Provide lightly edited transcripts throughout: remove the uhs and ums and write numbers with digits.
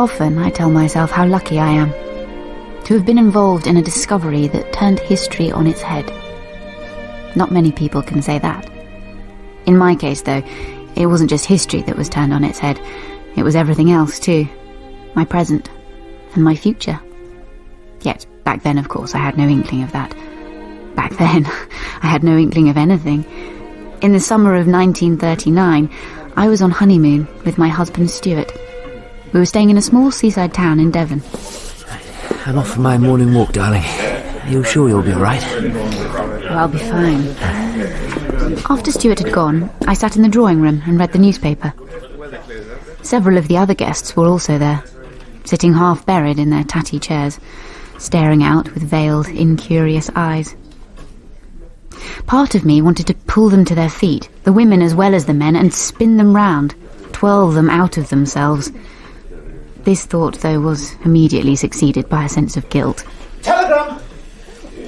Often I tell myself how lucky I am to have been involved in a discovery that turned history on its head. Not many people can say that. In my case, though, it wasn't just history that was turned on its head. It was everything else, too. My present and my future. Yet, back then, of course, I had no inkling of that. Back then, I had no inkling of anything. In the summer of 1939, I was on honeymoon with my husband Stuart. We were staying in a small seaside town in Devon. I'm off for my morning walk, darling. Are you sure you'll be all right? Oh, I'll be fine. After Stuart had gone, I sat in the drawing room and read the newspaper. Several of the other guests were also there, sitting half buried in their tatty chairs, staring out with veiled, incurious eyes. Part of me wanted to pull them to their feet, the women as well as the men, and spin them round, twirl them out of themselves. This thought, though, was immediately succeeded by a sense of guilt. Telegram!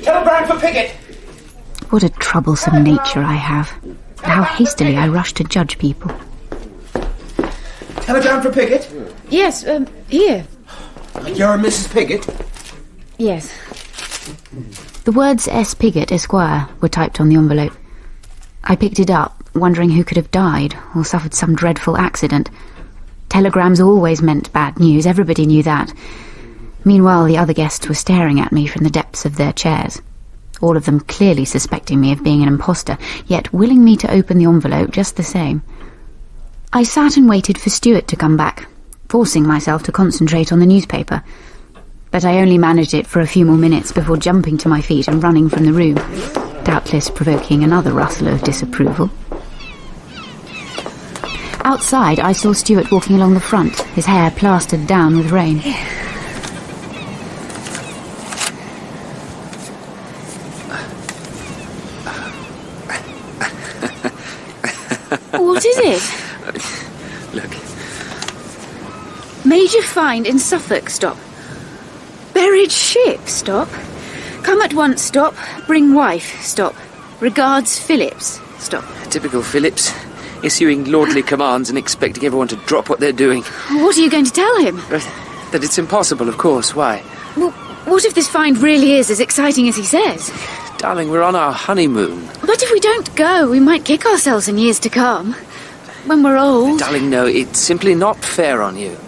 Telegram for Piggott! What a troublesome nature I have. How hastily I rush to judge people. Telegram for Piggott? Yes, here. You're Mrs. Piggott? Yes. The words S. Piggott, Esquire, were typed on the envelope. I picked it up, wondering who could have died or suffered some dreadful accident. Telegrams always meant bad news, everybody knew that. Meanwhile, the other guests were staring at me from the depths of their chairs, all of them clearly suspecting me of being an imposter, yet willing me to open the envelope just the same. I sat and waited for Stuart to come back, forcing myself to concentrate on the newspaper. But I only managed it for a few more minutes before jumping to my feet and running from the room, doubtless provoking another rustle of disapproval. Outside, I saw Stuart walking along the front, his hair plastered down with rain. What is it? Look. Major find in Suffolk, stop. Buried ship, stop. Come at once, stop. Bring wife, stop. Regards, Phillips, stop. Typical Phillips. Issuing lordly commands and expecting everyone to drop what they're doing. What are you going to tell him? That it's impossible, of course. Why? Well, what if this find really is as exciting as he says? Darling, we're on our honeymoon. But if we don't go, we might kick ourselves in years to come. When we're old. Darling, no, it's simply not fair on you.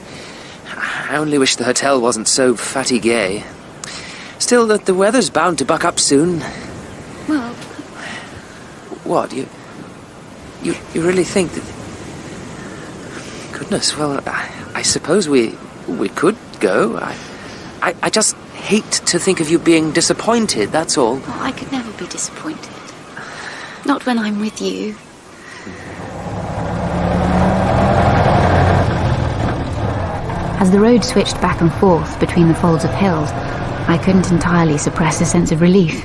I only wish the hotel wasn't so fatigué. Still, the weather's bound to buck up soon. Well... What, you really think that... Goodness, well, I suppose we could go. I just hate to think of you being disappointed, that's all. Oh, I could never be disappointed. Not when I'm with you. As the road switched back and forth between the folds of hills, I couldn't entirely suppress a sense of relief.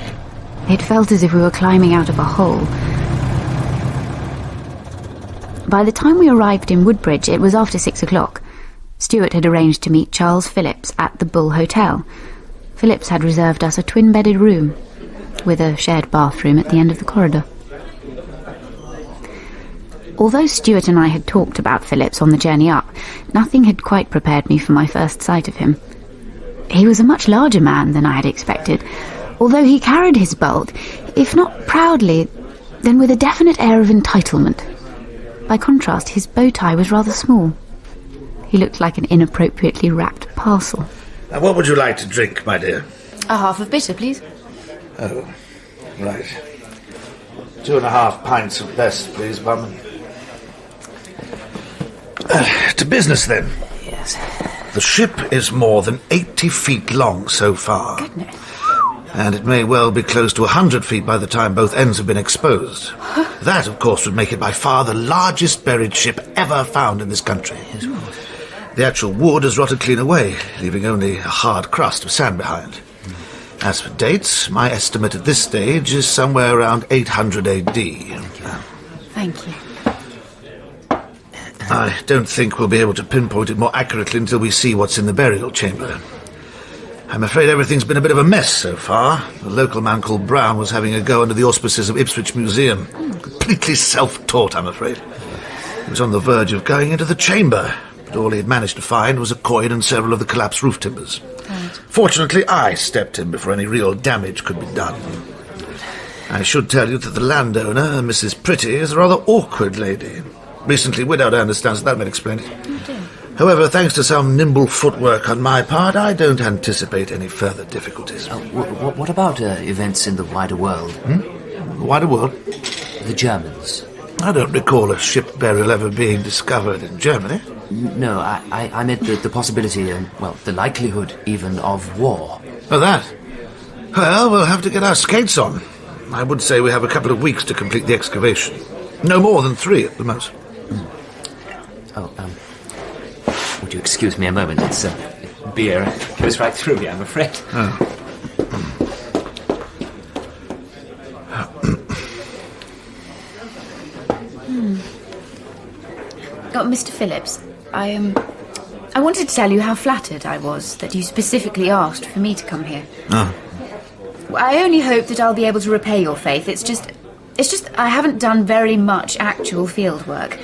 It felt as if we were climbing out of a hole. By the time we arrived in Woodbridge, it was after 6 o'clock. Stuart had arranged to meet Charles Phillips at the Bull Hotel. Phillips had reserved us a twin-bedded room, with a shared bathroom at the end of the corridor. Although Stuart and I had talked about Phillips on the journey up, nothing had quite prepared me for my first sight of him. He was a much larger man than I had expected, although he carried his bulk, if not proudly, then with a definite air of entitlement. By contrast, his bow tie was rather small. He looked like an inappropriately wrapped parcel. Now, what would you like to drink, my dear? A half of bitter, please. Oh, right. 2.5 pints of best, please, Bum. To business, then. Yes. The ship is more than 80 feet long so far. Goodness. And it may well be close to 100 feet by the time both ends have been exposed. That, of course, would make it by far the largest buried ship ever found in this country. The actual wood has rotted clean away, leaving only a hard crust of sand behind. As for dates, my estimate at this stage is somewhere around 800 A.D. Thank you. I don't think we'll be able to pinpoint it more accurately until we see what's in the burial chamber. I'm afraid everything's been a bit of a mess so far. The local man called Brown was having a go under the auspices of Ipswich Museum. Completely self-taught, I'm afraid. He was on the verge of going into the chamber, but all he had managed to find was a coin and several of the collapsed roof timbers. Right. Fortunately, I stepped in before any real damage could be done. I should tell you that the landowner, Mrs. Pretty, is a rather awkward lady. Recently widowed, I understand, so that might explain it. However, thanks to some nimble footwork on my part, I don't anticipate any further difficulties. What about events in the wider world? The wider world? The Germans. I don't recall a ship burial ever being discovered in Germany. No, I meant the possibility, the likelihood even, of war. Oh, that? Well, we'll have to get our skates on. I would say we have a couple of weeks to complete the excavation. No more than 3 at the most. Would you excuse me a moment? It's beer goes right through me, I'm afraid. Mr. Phillips, I wanted to tell you how flattered I was that you specifically asked for me to come here. I only hope that I'll be able to repay your faith. It's just I haven't done very much actual field work.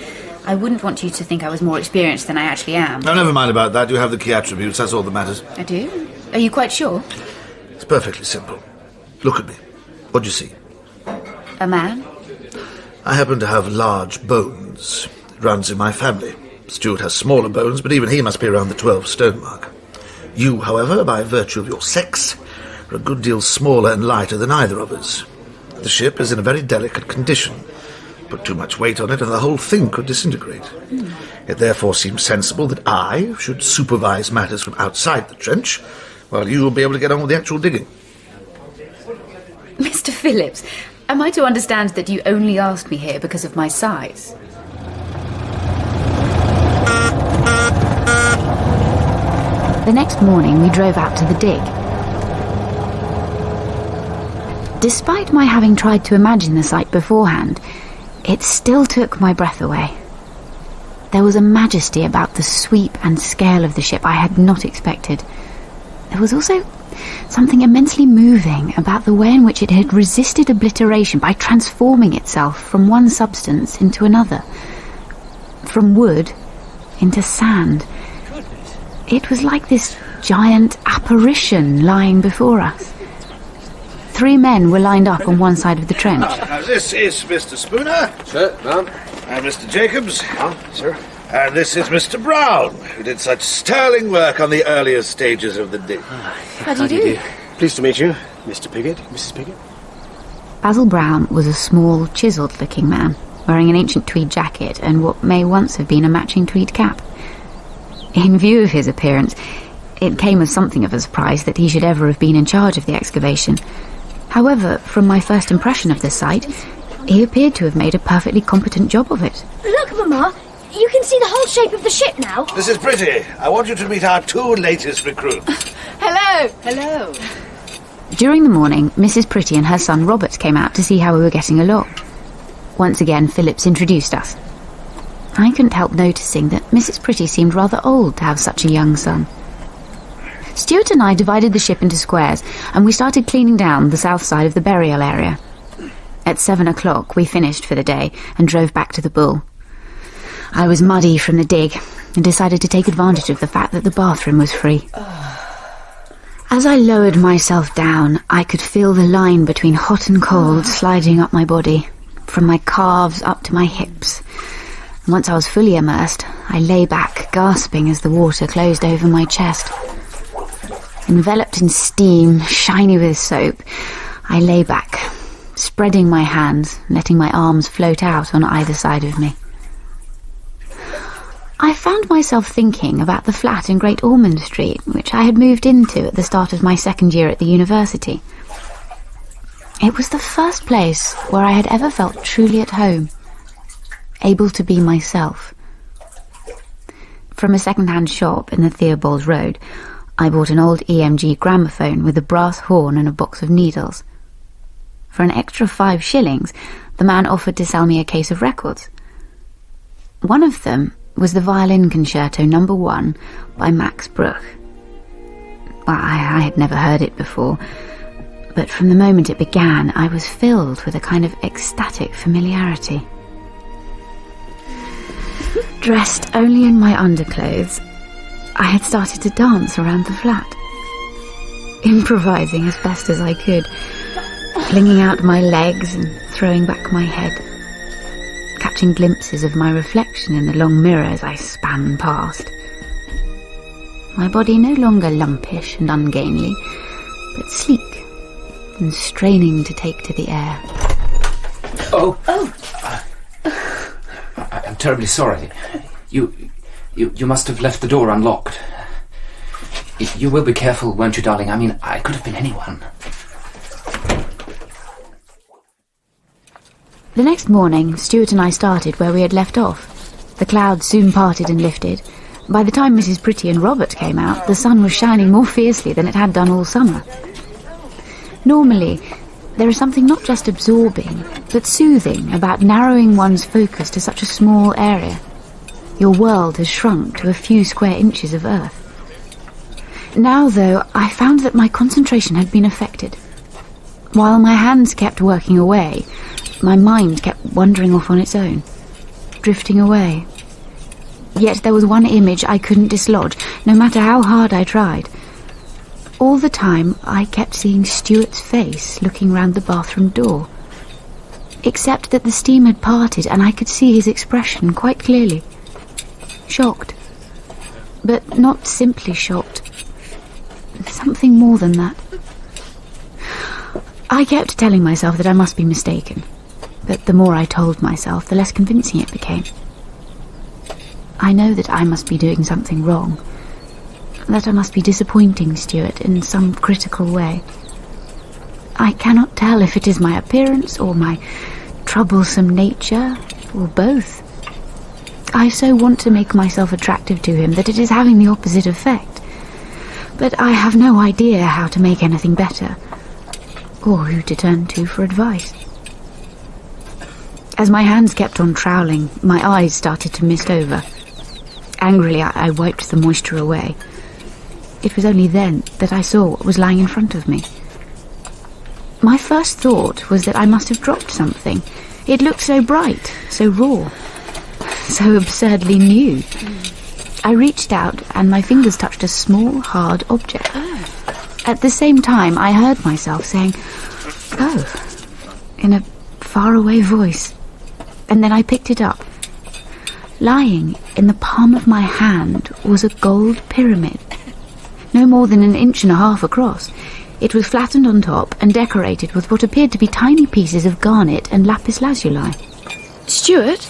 I wouldn't want you to think I was more experienced than I actually am. Oh, never mind about that. You have the key attributes. That's all that matters. I do? Are you quite sure? It's perfectly simple. Look at me. What do you see? A man? I happen to have large bones. It runs in my family. Stuart has smaller bones, but even he must be around the 12-stone mark. You, however, by virtue of your sex, are a good deal smaller and lighter than either of us. The ship is in a very delicate condition. Put too much weight on it and the whole thing could disintegrate. It therefore seems sensible that I should supervise matters from outside the trench, while you will be able to get on with the actual digging. Mr. Phillips, am I to understand that you only asked me here because of my size? The next morning we drove out to the dig. Despite my having tried to imagine the sight beforehand, it still took my breath away. There was a majesty about the sweep and scale of the ship I had not expected. There was also something immensely moving about the way in which it had resisted obliteration by transforming itself from one substance into another, from wood into sand. It was like this giant apparition lying before us. 3 men were lined up on one side of the trench. Now, this is Mr. Spooner. Sir, ma'am. And Mr. Jacobs. Sir. And this is Mr. Brown, who did such sterling work on the earlier stages of the dig. How do you do? Pleased to meet you, Mr. Piggott, Mrs. Piggott. Basil Brown was a small, chiselled-looking man, wearing an ancient tweed jacket and what may once have been a matching tweed cap. In view of his appearance, it came as something of a surprise that he should ever have been in charge of the excavation. However, from my first impression of the site, he appeared to have made a perfectly competent job of it. Look, Mama, you can see the whole shape of the ship now. This is Pretty. I want you to meet our 2 latest recruits. Hello! Hello! During the morning, Mrs. Pretty and her son Robert came out to see how we were getting along. Once again, Phillips introduced us. I couldn't help noticing that Mrs. Pretty seemed rather old to have such a young son. Stuart and I divided the ship into squares, and we started cleaning down the south side of the burial area. At 7 o'clock, we finished for the day and drove back to the Bull. I was muddy from the dig and decided to take advantage of the fact that the bathroom was free. As I lowered myself down, I could feel the line between hot and cold sliding up my body, from my calves up to my hips. And once I was fully immersed, I lay back, gasping as the water closed over my chest. Enveloped in steam, shiny with soap, I lay back, spreading my hands, letting my arms float out on either side of me. I found myself thinking about the flat in Great Ormond Street, which I had moved into at the start of my second year at the university. It was the first place where I had ever felt truly at home, able to be myself. From a second-hand shop in the Theobald's Road, I bought an old EMG gramophone with a brass horn and a box of needles. For an extra 5 shillings, the man offered to sell me a case of records. One of them was the Violin Concerto No. 1 by Max Bruch. Well, I had never heard it before, but from the moment it began, I was filled with a kind of ecstatic familiarity. Dressed only in my underclothes, I had started to dance around the flat, improvising as best as I could, flinging out my legs and throwing back my head, catching glimpses of my reflection in the long mirror as I span past. My body no longer lumpish and ungainly, but sleek and straining to take to the air. Oh! I'm terribly sorry. You must have left the door unlocked. You will be careful, won't you, darling? I mean, I could have been anyone. The next morning, Stuart and I started where we had left off. The clouds soon parted and lifted. By the time Mrs. Pretty and Robert came out, the sun was shining more fiercely than it had done all summer. Normally, there is something not just absorbing, but soothing about narrowing one's focus to such a small area. Your world has shrunk to a few square inches of earth. Now, though, I found that my concentration had been affected. While my hands kept working away, my mind kept wandering off on its own, drifting away. Yet there was one image I couldn't dislodge, no matter how hard I tried. All the time, I kept seeing Stuart's face looking round the bathroom door. Except that the steam had parted and I could see his expression quite clearly. Shocked. But not simply shocked. Something more than that. I kept telling myself that I must be mistaken. But the more I told myself, the less convincing it became. I know that I must be doing something wrong. That I must be disappointing Stuart in some critical way. I cannot tell if it is my appearance or my troublesome nature, or both. I so want to make myself attractive to him that it is having the opposite effect. But I have no idea how to make anything better, or who to turn to for advice. As my hands kept on troweling, my eyes started to mist over. Angrily, I wiped the moisture away. It was only then that I saw what was lying in front of me. My first thought was that I must have dropped something. It looked so bright, so raw, so absurdly new. I reached out and my fingers touched a small, hard object. At the same time, I heard myself saying, "Oh," in a faraway voice. And then I picked it up. Lying in the palm of my hand was a gold pyramid, no more than 1.5 inches across. It was flattened on top and decorated with what appeared to be tiny pieces of garnet and lapis lazuli. Stuart?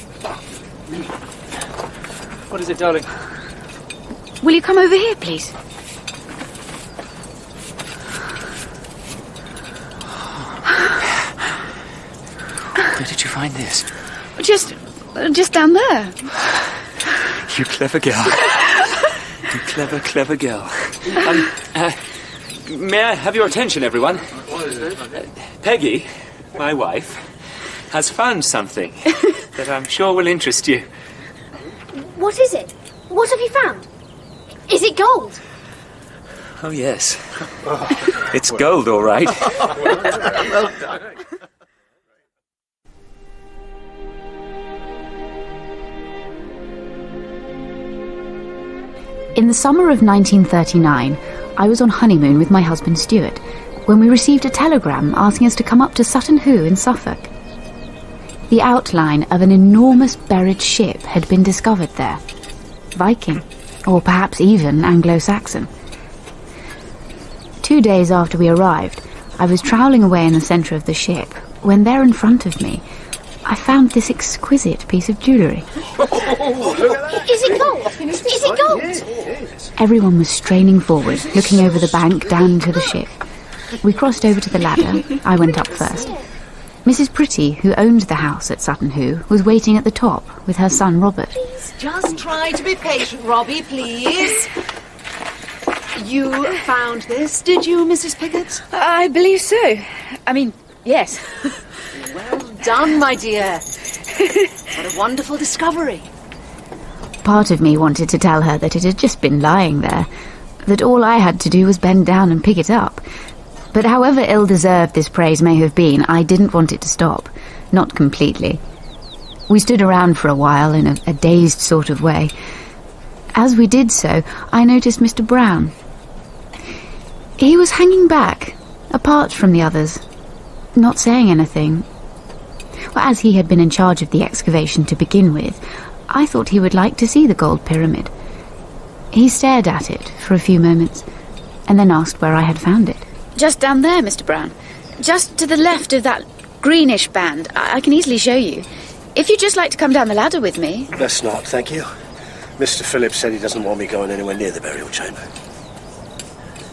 What is it, darling? Will you come over here, please? Where did you find this? Just down there. You clever girl. You clever, clever girl. May I have your attention, everyone? Peggy, my wife, has found something that I'm sure will interest you. What is it? What have you found? Is it gold? Oh, yes. It's gold, all right. Well done. In the summer of 1939, I was on honeymoon with my husband Stuart, when we received a telegram asking us to come up to Sutton Hoo in Suffolk. The outline of an enormous buried ship had been discovered there. Viking, or perhaps even Anglo-Saxon. 2 days after we arrived, I was troweling away in the centre of the ship, when there in front of me, I found this exquisite piece of jewellery. Is it gold? Is it gold? Everyone was straining forward, looking over the bank down into the ship. We crossed over to the ladder. I went up first. Mrs. Pretty, who owned the house at Sutton Hoo, was waiting at the top with her son Robert. Just try to be patient, Robbie, please. You found this, did you, Mrs. Piggott? I believe so. I mean, yes. Well done, my dear. What a wonderful discovery. Part of me wanted to tell her that it had just been lying there, that all I had to do was bend down and pick it up. But however ill-deserved this praise may have been, I didn't want it to stop. Not completely. We stood around for a while in a dazed sort of way. As we did so, I noticed Mr. Brown. He was hanging back, apart from the others, not saying anything. Well, as he had been in charge of the excavation to begin with, I thought he would like to see the gold pyramid. He stared at it for a few moments, and then asked where I had found it. Just down there, Mr. Brown. Just to the left of that greenish band. I can easily show you. If you'd just like to come down the ladder with me. Best not, thank you. Mr. Phillips said he doesn't want me going anywhere near the burial chamber.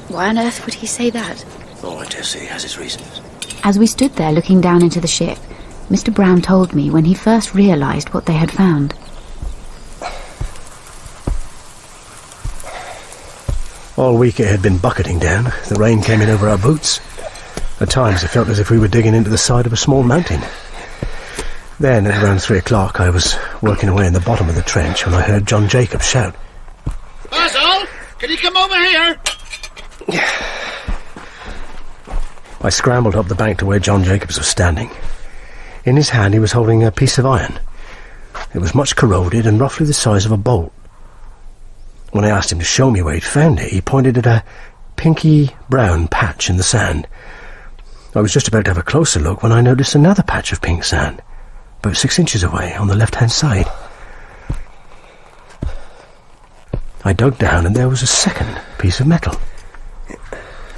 Why on earth would he say that? Oh, I dare say he has his reasons. As we stood there looking down into the ship, Mr. Brown told me when he first realised what they had found. All week it had been bucketing down. The rain came in over our boots. At times it felt as if we were digging into the side of a small mountain. Then, at around 3 o'clock, I was working away in the bottom of the trench when I heard John Jacobs shout, Basil, can you come over here? I scrambled up the bank to where John Jacobs was standing. In his hand he was holding a piece of iron. It was much corroded and roughly the size of a bolt. When I asked him to show me where he'd found it, he pointed at a pinky-brown patch in the sand. I was just about to have a closer look when I noticed another patch of pink sand, about 6 inches away on the left-hand side. I dug down and there was a second piece of metal.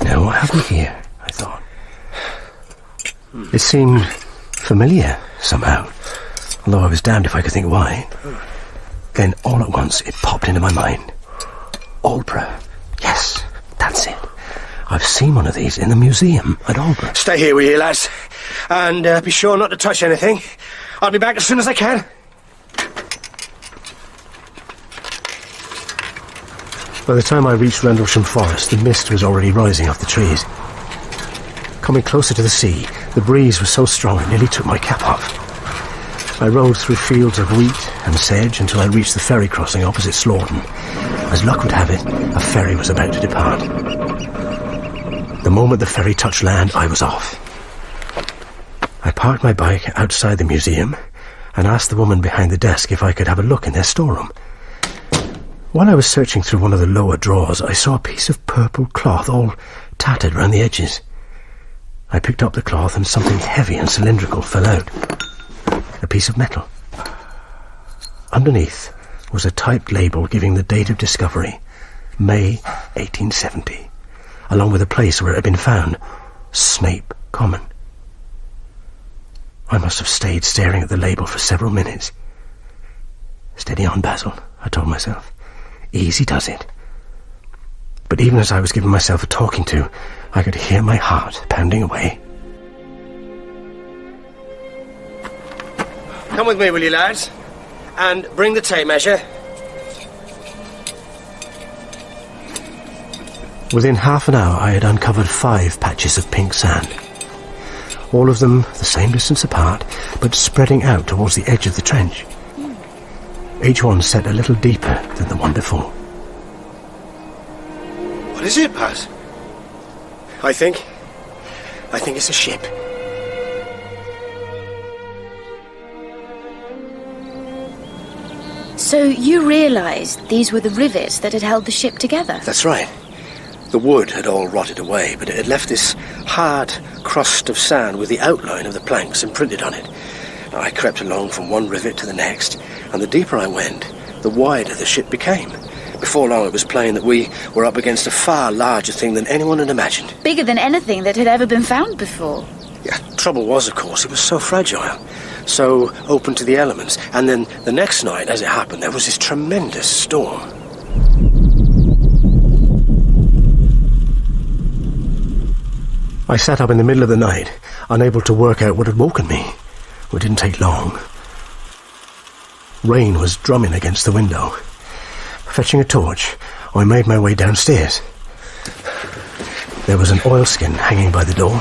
Now, what have we here? I thought. It seemed familiar, somehow, although I was damned if I could think why. Then, all at once, it popped into my mind. Aldborough. Yes, that's it. I've seen one of these in the museum at Aldborough. Stay here with you, lads. And be sure not to touch anything. I'll be back as soon as I can. By the time I reached Rendlesham Forest, the mist was already rising off the trees. Coming closer to the sea, the breeze was so strong it nearly took my cap off. I rode through fields of wheat and sedge until I reached the ferry crossing opposite Slaughton. As luck would have it, a ferry was about to depart. The moment the ferry touched land, I was off. I parked my bike outside the museum and asked the woman behind the desk if I could have a look in their storeroom. While I was searching through one of the lower drawers, I saw a piece of purple cloth all tattered round the edges. I picked up the cloth and something heavy and cylindrical fell out. A piece of metal. Underneath was a typed label giving the date of discovery, May 1870, along with the place where it had been found, Snape Common. I must have stayed staring at the label for several minutes. Steady on, Basil, I told myself. Easy does it. But even as I was giving myself a talking to, I could hear my heart pounding away. Come with me, will you, lads? And bring the tape measure. Within half an hour I had uncovered 5 patches of pink sand. All of them the same distance apart, but spreading out towards the edge of the trench. Each one set a little deeper than the one before. What is it, Baz? I think it's a ship. So you realised these were the rivets that had held the ship together? That's right. The wood had all rotted away, but it had left this hard crust of sand with the outline of the planks imprinted on it. I crept along from one rivet to the next, and the deeper I went, the wider the ship became. Before long it was plain that we were up against a far larger thing than anyone had imagined. Bigger than anything that had ever been found before. Yeah, trouble was, of course, it was so fragile, so open to the elements. And then the next night, as it happened, there was this tremendous storm. I sat up in the middle of the night, unable to work out what had woken me. It didn't take long. Rain was drumming against the window. Fetching a torch, I made my way downstairs. There was an oilskin hanging by the door.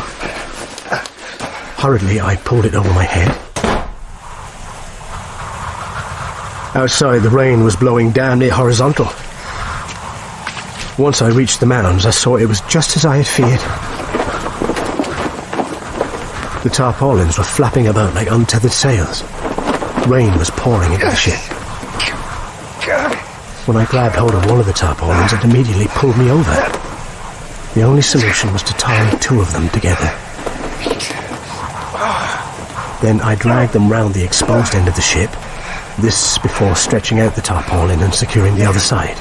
Hurriedly, I pulled it over my head. Outside, the rain was blowing damn near horizontal. Once I reached the mounds, I saw it was just as I had feared. The tarpaulins were flapping about like untethered sails. Rain was pouring into the ship. When I grabbed hold of one of the tarpaulins, it immediately pulled me over. The only solution was to tie 2 of them together. Then I dragged them round the exposed end of the ship, this before stretching out the tarpaulin and securing the other side.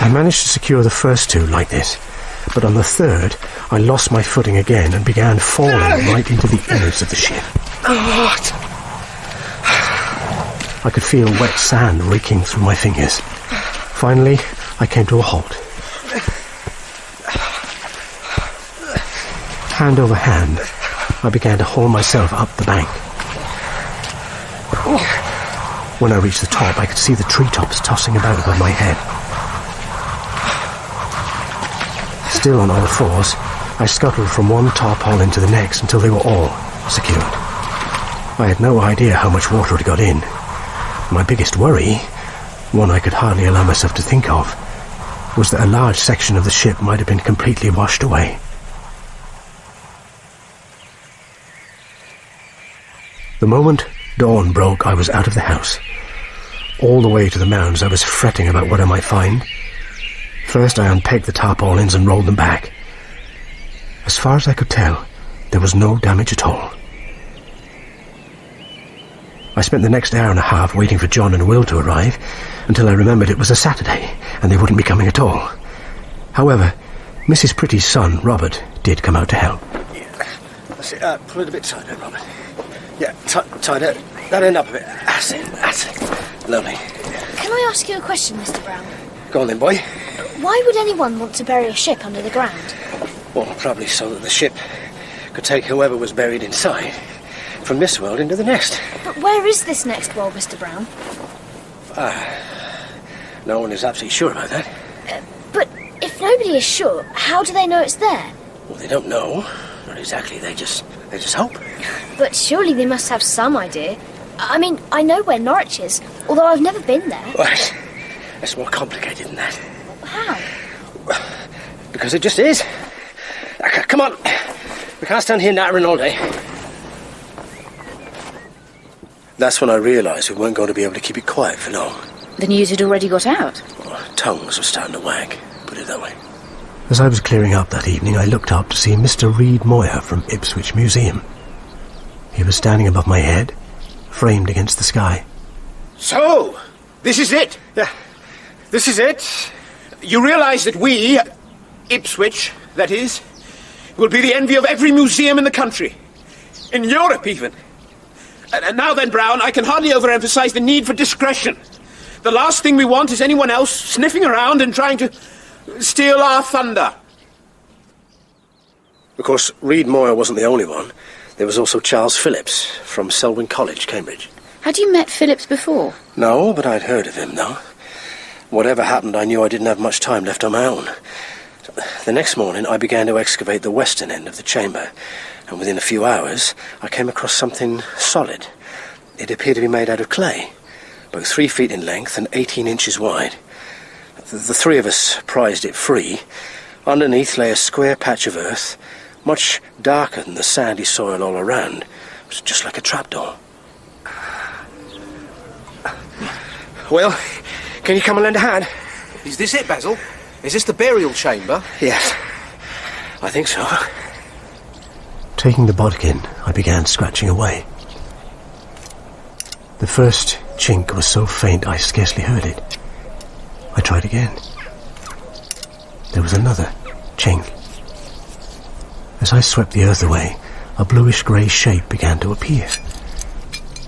I managed to secure the first 2 like this, but on the third, I lost my footing again and began falling right into the innards of the ship. I could feel wet sand raking through my fingers. Finally, I came to a halt. Hand over hand, I began to haul myself up the bank. When I reached the top, I could see the treetops tossing about above my head. Still on all fours, I scuttled from one tarpaulin to the next until they were all secured. I had no idea how much water had got in. My biggest worry, one I could hardly allow myself to think of, was that a large section of the ship might have been completely washed away. The moment dawn broke, I was out of the house. All the way to the mounds, I was fretting about what I might find. First, I unpegged the tarpaulins and rolled them back. As far as I could tell, there was no damage at all. I spent the next hour and a half waiting for John and Will to arrive, until I remembered it was a Saturday, and they wouldn't be coming at all. However, Mrs. Pretty's son, Robert, did come out to help. Yeah. That's it. Pull it a bit tighter, Robert. Yeah, tighter. That end up a bit. That's it. Lovely. Can I ask you a question, Mr. Brown? Go on then, boy. Why would anyone want to bury a ship under the ground? Well, probably so that the ship could take whoever was buried inside from this world into the next. But where is this next world, Mr. Brown? No one is absolutely sure about that. But if nobody is sure, how do they know it's there? Well, they don't know. Not exactly. They just hope. But surely they must have some idea. I mean, I know where Norwich is, although I've never been there. Well, it's more complicated than that. How? Because it just is. Come on. We can't stand here nattering all day. That's when I realised we weren't going to be able to keep it quiet for long. The news had already got out. Well, tongues were starting to wag, put it that way. As I was clearing up that evening, I looked up to see Mr. Reid Moir from Ipswich Museum. He was standing above my head, framed against the sky. So, this is it? Yeah, this is it. You realise that we, Ipswich, that is, will be the envy of every museum in the country. In Europe, even. And now then, Brown, I can hardly overemphasise the need for discretion. The last thing we want is anyone else sniffing around and trying to steal our thunder. Of course, Reid Moir wasn't the only one. There was also Charles Phillips from Selwyn College, Cambridge. Had you met Phillips before? No, but I'd heard of him, though. Whatever happened, I knew I didn't have much time left on my own. The next morning, I began to excavate the western end of the chamber, and within a few hours, I came across something solid. It appeared to be made out of clay, about 3 feet in length and 18 inches wide. The 3 of us prized it free. Underneath lay a square patch of earth, much darker than the sandy soil all around. It was just like a trapdoor. Well, can you come and lend a hand? Is this it, Basil? Is this the burial chamber? Yes, I think so. Taking the bodkin, I began scratching away. The first chink was so faint I scarcely heard it. I tried again. There was another chink. As I swept the earth away, a bluish-grey shape began to appear.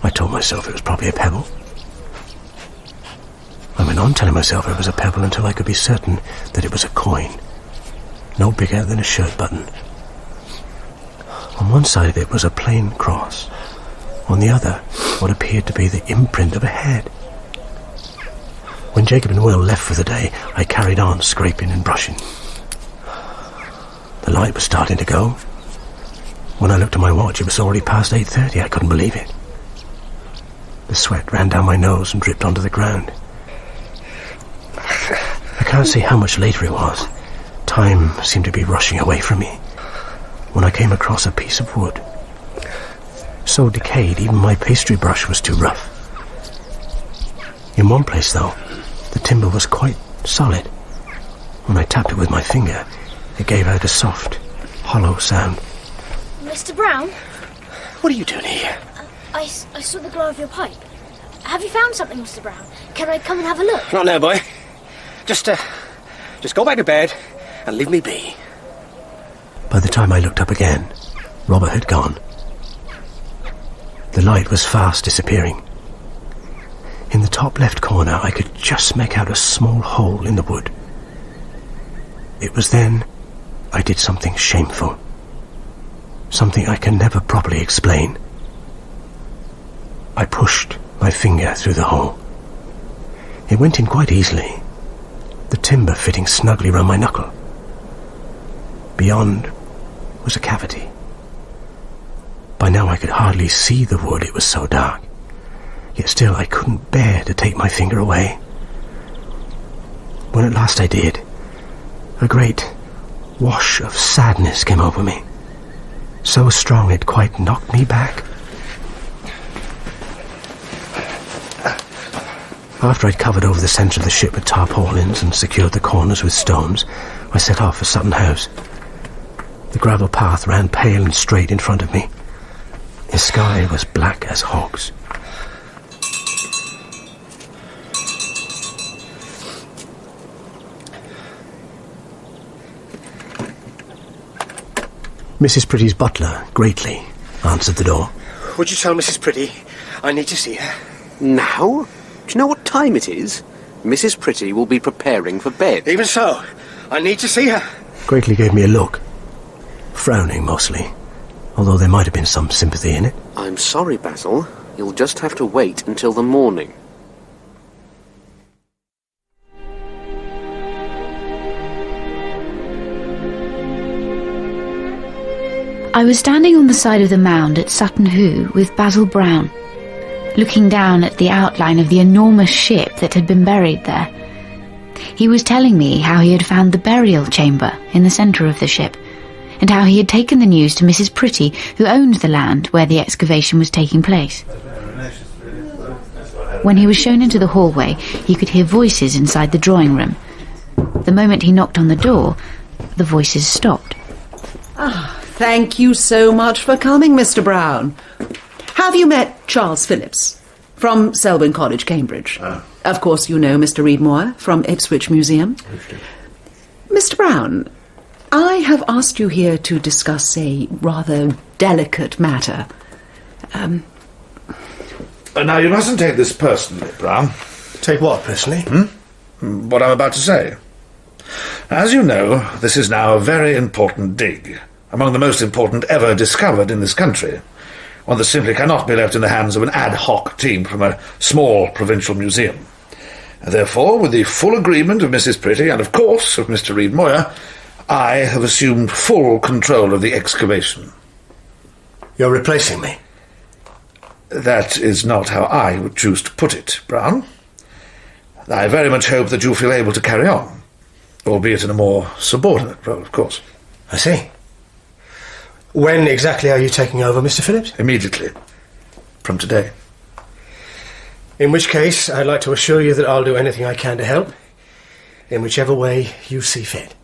I told myself it was probably a pebble. I went on telling myself it was a pebble until I could be certain that it was a coin, no bigger than a shirt button. On one side of it was a plain cross. On the other, what appeared to be the imprint of a head. When Jacob and Will left for the day, I carried on scraping and brushing. The light was starting to go. When I looked at my watch, it was already past 8:30. I couldn't believe it. The sweat ran down my nose and dripped onto the ground. I can't say how much later it was. Time seemed to be rushing away from me when I came across a piece of wood. so decayed even my pastry brush was too rough. In one place, though, the timber was quite solid. When I tapped it with my finger, it gave out a soft, hollow sound. Mr. Brown? What are you doing here? I saw the glow of your pipe. Have you found something, Mr. Brown? Can I come and have a look? Not now, boy. Just go back to bed and leave me be. By the time I looked up again, Robert had gone. The light was fast disappearing. In the top left corner, I could just make out a small hole in the wood. It was then I did something shameful. Something I can never properly explain. I pushed my finger through the hole. It went in quite easily, the timber fitting snugly round my knuckle. Beyond was a cavity. By now I could hardly see the wood, it was so dark. Yet still I couldn't bear to take my finger away. When at last I did, a great wash of sadness came over me. So strong it quite knocked me back. After I'd covered over the centre of the ship with tarpaulins and secured the corners with stones, I set off for Sutton House. The gravel path ran pale and straight in front of me. The sky was black as hogs. Mrs. Pretty's butler, Grately, answered the door. Would you tell Mrs. Pretty I need to see her? Now? Do you know what time it is? Mrs. Pretty will be preparing for bed. Even so, I need to see her. Grately gave me a look, frowning mostly, although there might have been some sympathy in it. I'm sorry, Basil. You'll just have to wait until the morning. I was standing on the side of the mound at Sutton Hoo with Basil Brown, looking down at the outline of the enormous ship that had been buried there. He was telling me how he had found the burial chamber in the centre of the ship, and how he had taken the news to Mrs. Pretty, who owned the land where the excavation was taking place. When he was shown into the hallway, he could hear voices inside the drawing room. The moment he knocked on the door, the voices stopped. Thank you so much for coming, Mr. Brown. Have you met Charles Phillips from Selborne College, Cambridge? Of course you know Mr. Reid Moir from Ipswich Museum. Mr. Brown, I have asked you here to discuss a rather delicate matter. Now, you mustn't take this personally, Brown. Take what, personally? What I'm about to say. As you know, this is now a very important dig, among the most important ever discovered in this country. One that simply cannot be left in the hands of an ad hoc team from a small provincial museum. And therefore, with the full agreement of Mrs. Pretty and, of course, of Mr. Reid Moir, I have assumed full control of the excavation. You're replacing me? That is not how I would choose to put it, Brown. I very much hope that you feel able to carry on, albeit in a more subordinate role, of course. I see. When exactly are you taking over, Mr. Phillips? Immediately. From today. In which case, I'd like to assure you that I'll do anything I can to help, in whichever way you see fit.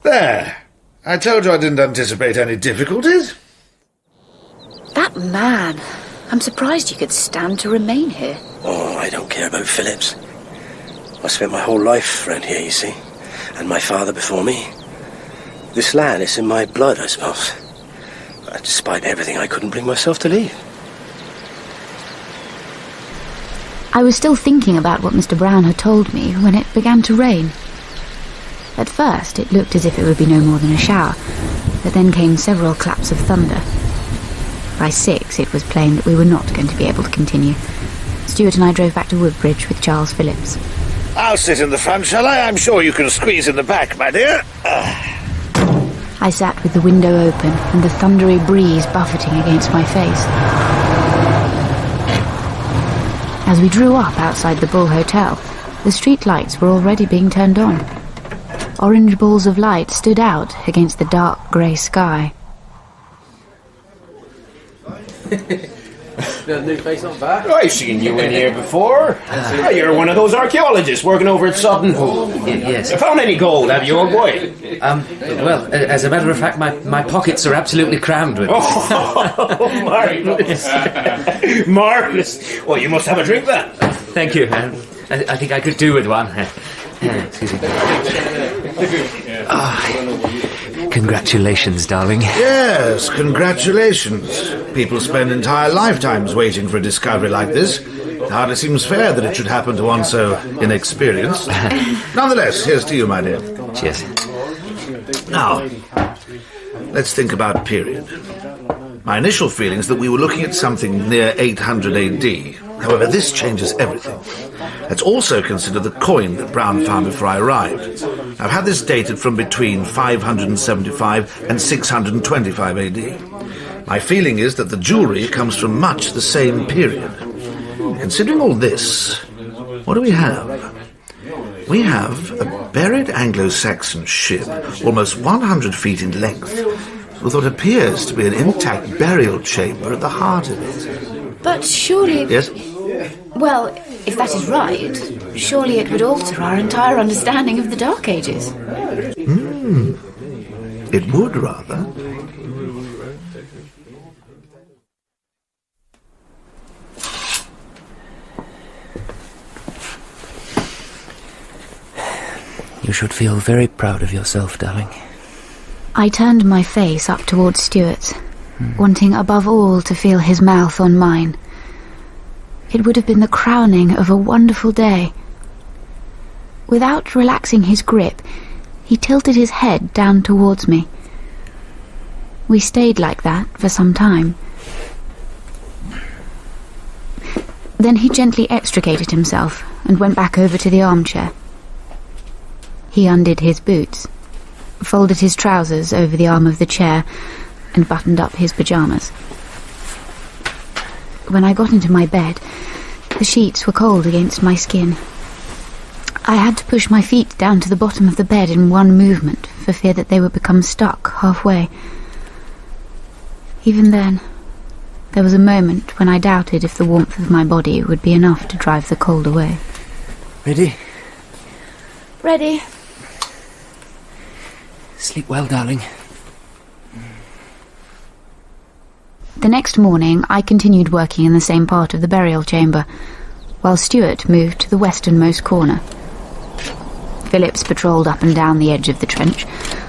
There. I told you I didn't anticipate any difficulties. That man. I'm surprised you could stand to remain here. Oh, I don't care about Phillips. I spent my whole life around here, you see, and my father before me. This land is in my blood, I suppose. But despite everything, I couldn't bring myself to leave. I was still thinking about what Mr. Brown had told me when it began to rain. At first, it looked as if it would be no more than a shower, but then came several claps of thunder. By 6, it was plain that we were not going to be able to continue. Stuart and I drove back to Woodbridge with Charles Phillips. I'll sit in the front, shall I? I'm sure you can squeeze in the back, my dear. I sat with the window open and the thundery breeze buffeting against my face. As we drew up outside the Bull Hotel, the street lights were already being turned on. Orange balls of light stood out against the dark grey sky. New face, not bad. I've seen you in here before. You're one of those archaeologists working over at Sutton Hoo. Yes. You found any gold, have you, old boy? Well, as a matter of fact, my pockets are absolutely crammed with it. Oh, marvellous. Marvellous. Well, you must have a drink then. Thank you. I think I could do with one. Excuse me. Congratulations, darling. Yes, congratulations. People spend entire lifetimes waiting for a discovery like this. It hardly seems fair that it should happen to one so inexperienced. Nonetheless, here's to you, my dear. Cheers. Now, let's think about period. My initial feeling is that we were looking at something near 800 AD. However, this changes everything. Let's also consider the coin that Brown found before I arrived. I've had this dated from between 575 and 625 AD. My feeling is that the jewellery comes from much the same period. Considering all this, what do we have? We have a buried Anglo-Saxon ship, almost 100 feet in length, with what appears to be an intact burial chamber at the heart of it. But surely... Yes? Well, if that is right, surely it would alter our entire understanding of the Dark Ages. It would, rather. You should feel very proud of yourself, darling. I turned my face up towards Stuart's, wanting above all to feel his mouth on mine. It would have been the crowning of a wonderful day. Without relaxing his grip, he tilted his head down towards me. We stayed like that for some time. Then he gently extricated himself and went back over to the armchair. He undid his boots, folded his trousers over the arm of the chair, and buttoned up his pyjamas. When I got into my bed, the sheets were cold against my skin. I had to push my feet down to the bottom of the bed in one movement, for fear that they would become stuck halfway. Even then, there was a moment when I doubted if the warmth of my body would be enough to drive the cold away. Ready? Ready. Sleep well, darling. The next morning, I continued working in the same part of the burial chamber, while Stuart moved to the westernmost corner. Phillips patrolled up and down the edge of the trench,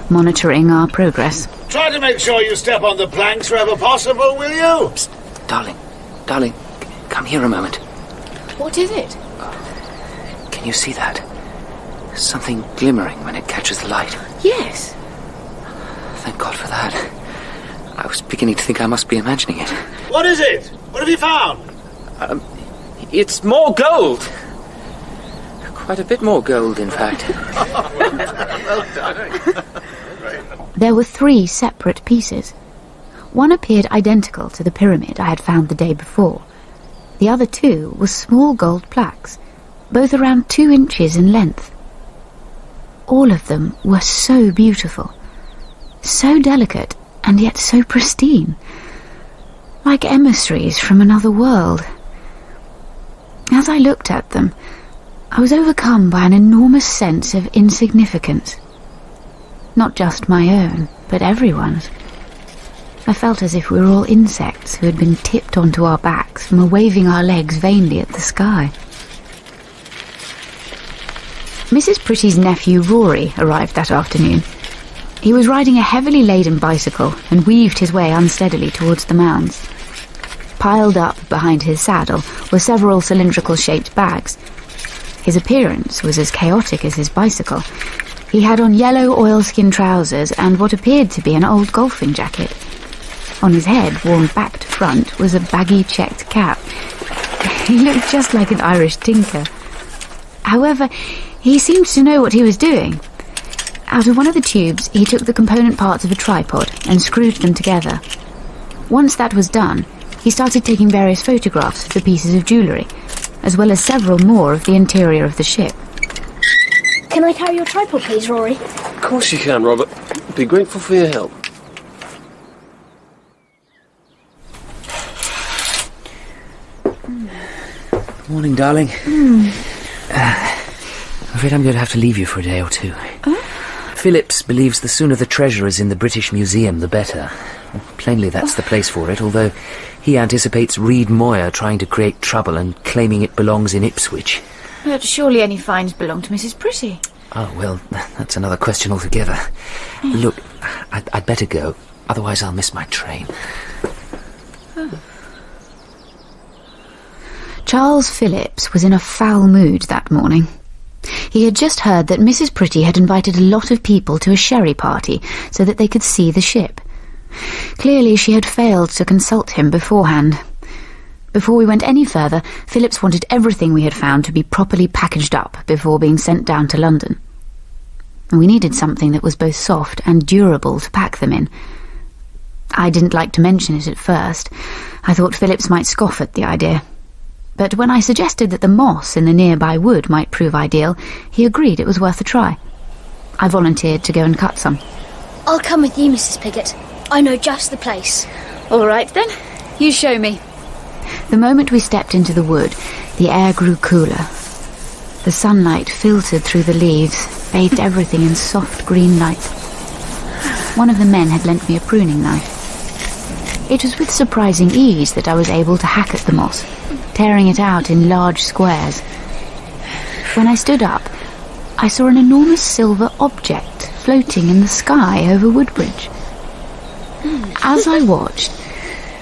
monitoring our progress. Try to make sure you step on the planks wherever possible, will you? Psst, darling, come here a moment. What is it? Can you see that? Something glimmering when it catches the light. Yes. Thank God for that. I was beginning to think I must be imagining it. What is it? What have you found? It's more gold. Quite a bit more gold, in fact. There were 3 separate pieces. One appeared identical to the pyramid I had found the day before. The other 2 were small gold plaques, both around 2 inches in length. All of them were so beautiful, so delicate, and yet so pristine, like emissaries from another world. As I looked at them, I was overcome by an enormous sense of insignificance. Not just my own, but everyone's. I felt as if we were all insects who had been tipped onto our backs from waving our legs vainly at the sky. Mrs. Pretty's nephew Rory arrived that afternoon. He was riding a heavily laden bicycle and weaved his way unsteadily towards the mounds. Piled up behind his saddle were several cylindrical-shaped bags. His appearance was as chaotic as his bicycle. He had on yellow oilskin trousers and what appeared to be an old golfing jacket. On his head, worn back to front, was a baggy checked cap. He looked just like an Irish tinker. However, he seemed to know what he was doing. Out of one of the tubes, he took the component parts of a tripod and screwed them together. Once that was done, he started taking various photographs of the pieces of jewellery, as well as several more of the interior of the ship. Can I carry your tripod, please, Rory? Of course you can, Robert. Be grateful for your help. Morning, darling. I'm afraid I'm going to have to leave you for a day or two. Phillips believes the sooner the treasure is in the British Museum, the better. Plainly, that's the place for it, although he anticipates Reid Moir trying to create trouble and claiming it belongs in Ipswich. But surely any finds belong to Mrs. Pretty. Oh, well, that's another question altogether. Look, I'd better go, otherwise I'll miss my train. Charles Phillips was in a foul mood that morning. He had just heard that Mrs. Pretty had invited a lot of people to a sherry party so that they could see the ship. Clearly she had failed to consult him beforehand. Before we went any further, Phillips wanted everything we had found to be properly packaged up before being sent down to London. We needed something that was both soft and durable to pack them in. I didn't like to mention it at first. I thought Phillips might scoff at the idea. But when I suggested that the moss in the nearby wood might prove ideal, he agreed it was worth a try. I volunteered to go and cut some. I'll come with you, Mrs. Piggott. I know just the place. All right, then. You show me. The moment we stepped into the wood, the air grew cooler. The sunlight filtered through the leaves, bathed everything in soft green light. One of the men had lent me a pruning knife. It was with surprising ease that I was able to hack at the moss, tearing it out in large squares. When I stood up, I saw an enormous silver object floating in the sky over Woodbridge. As I watched,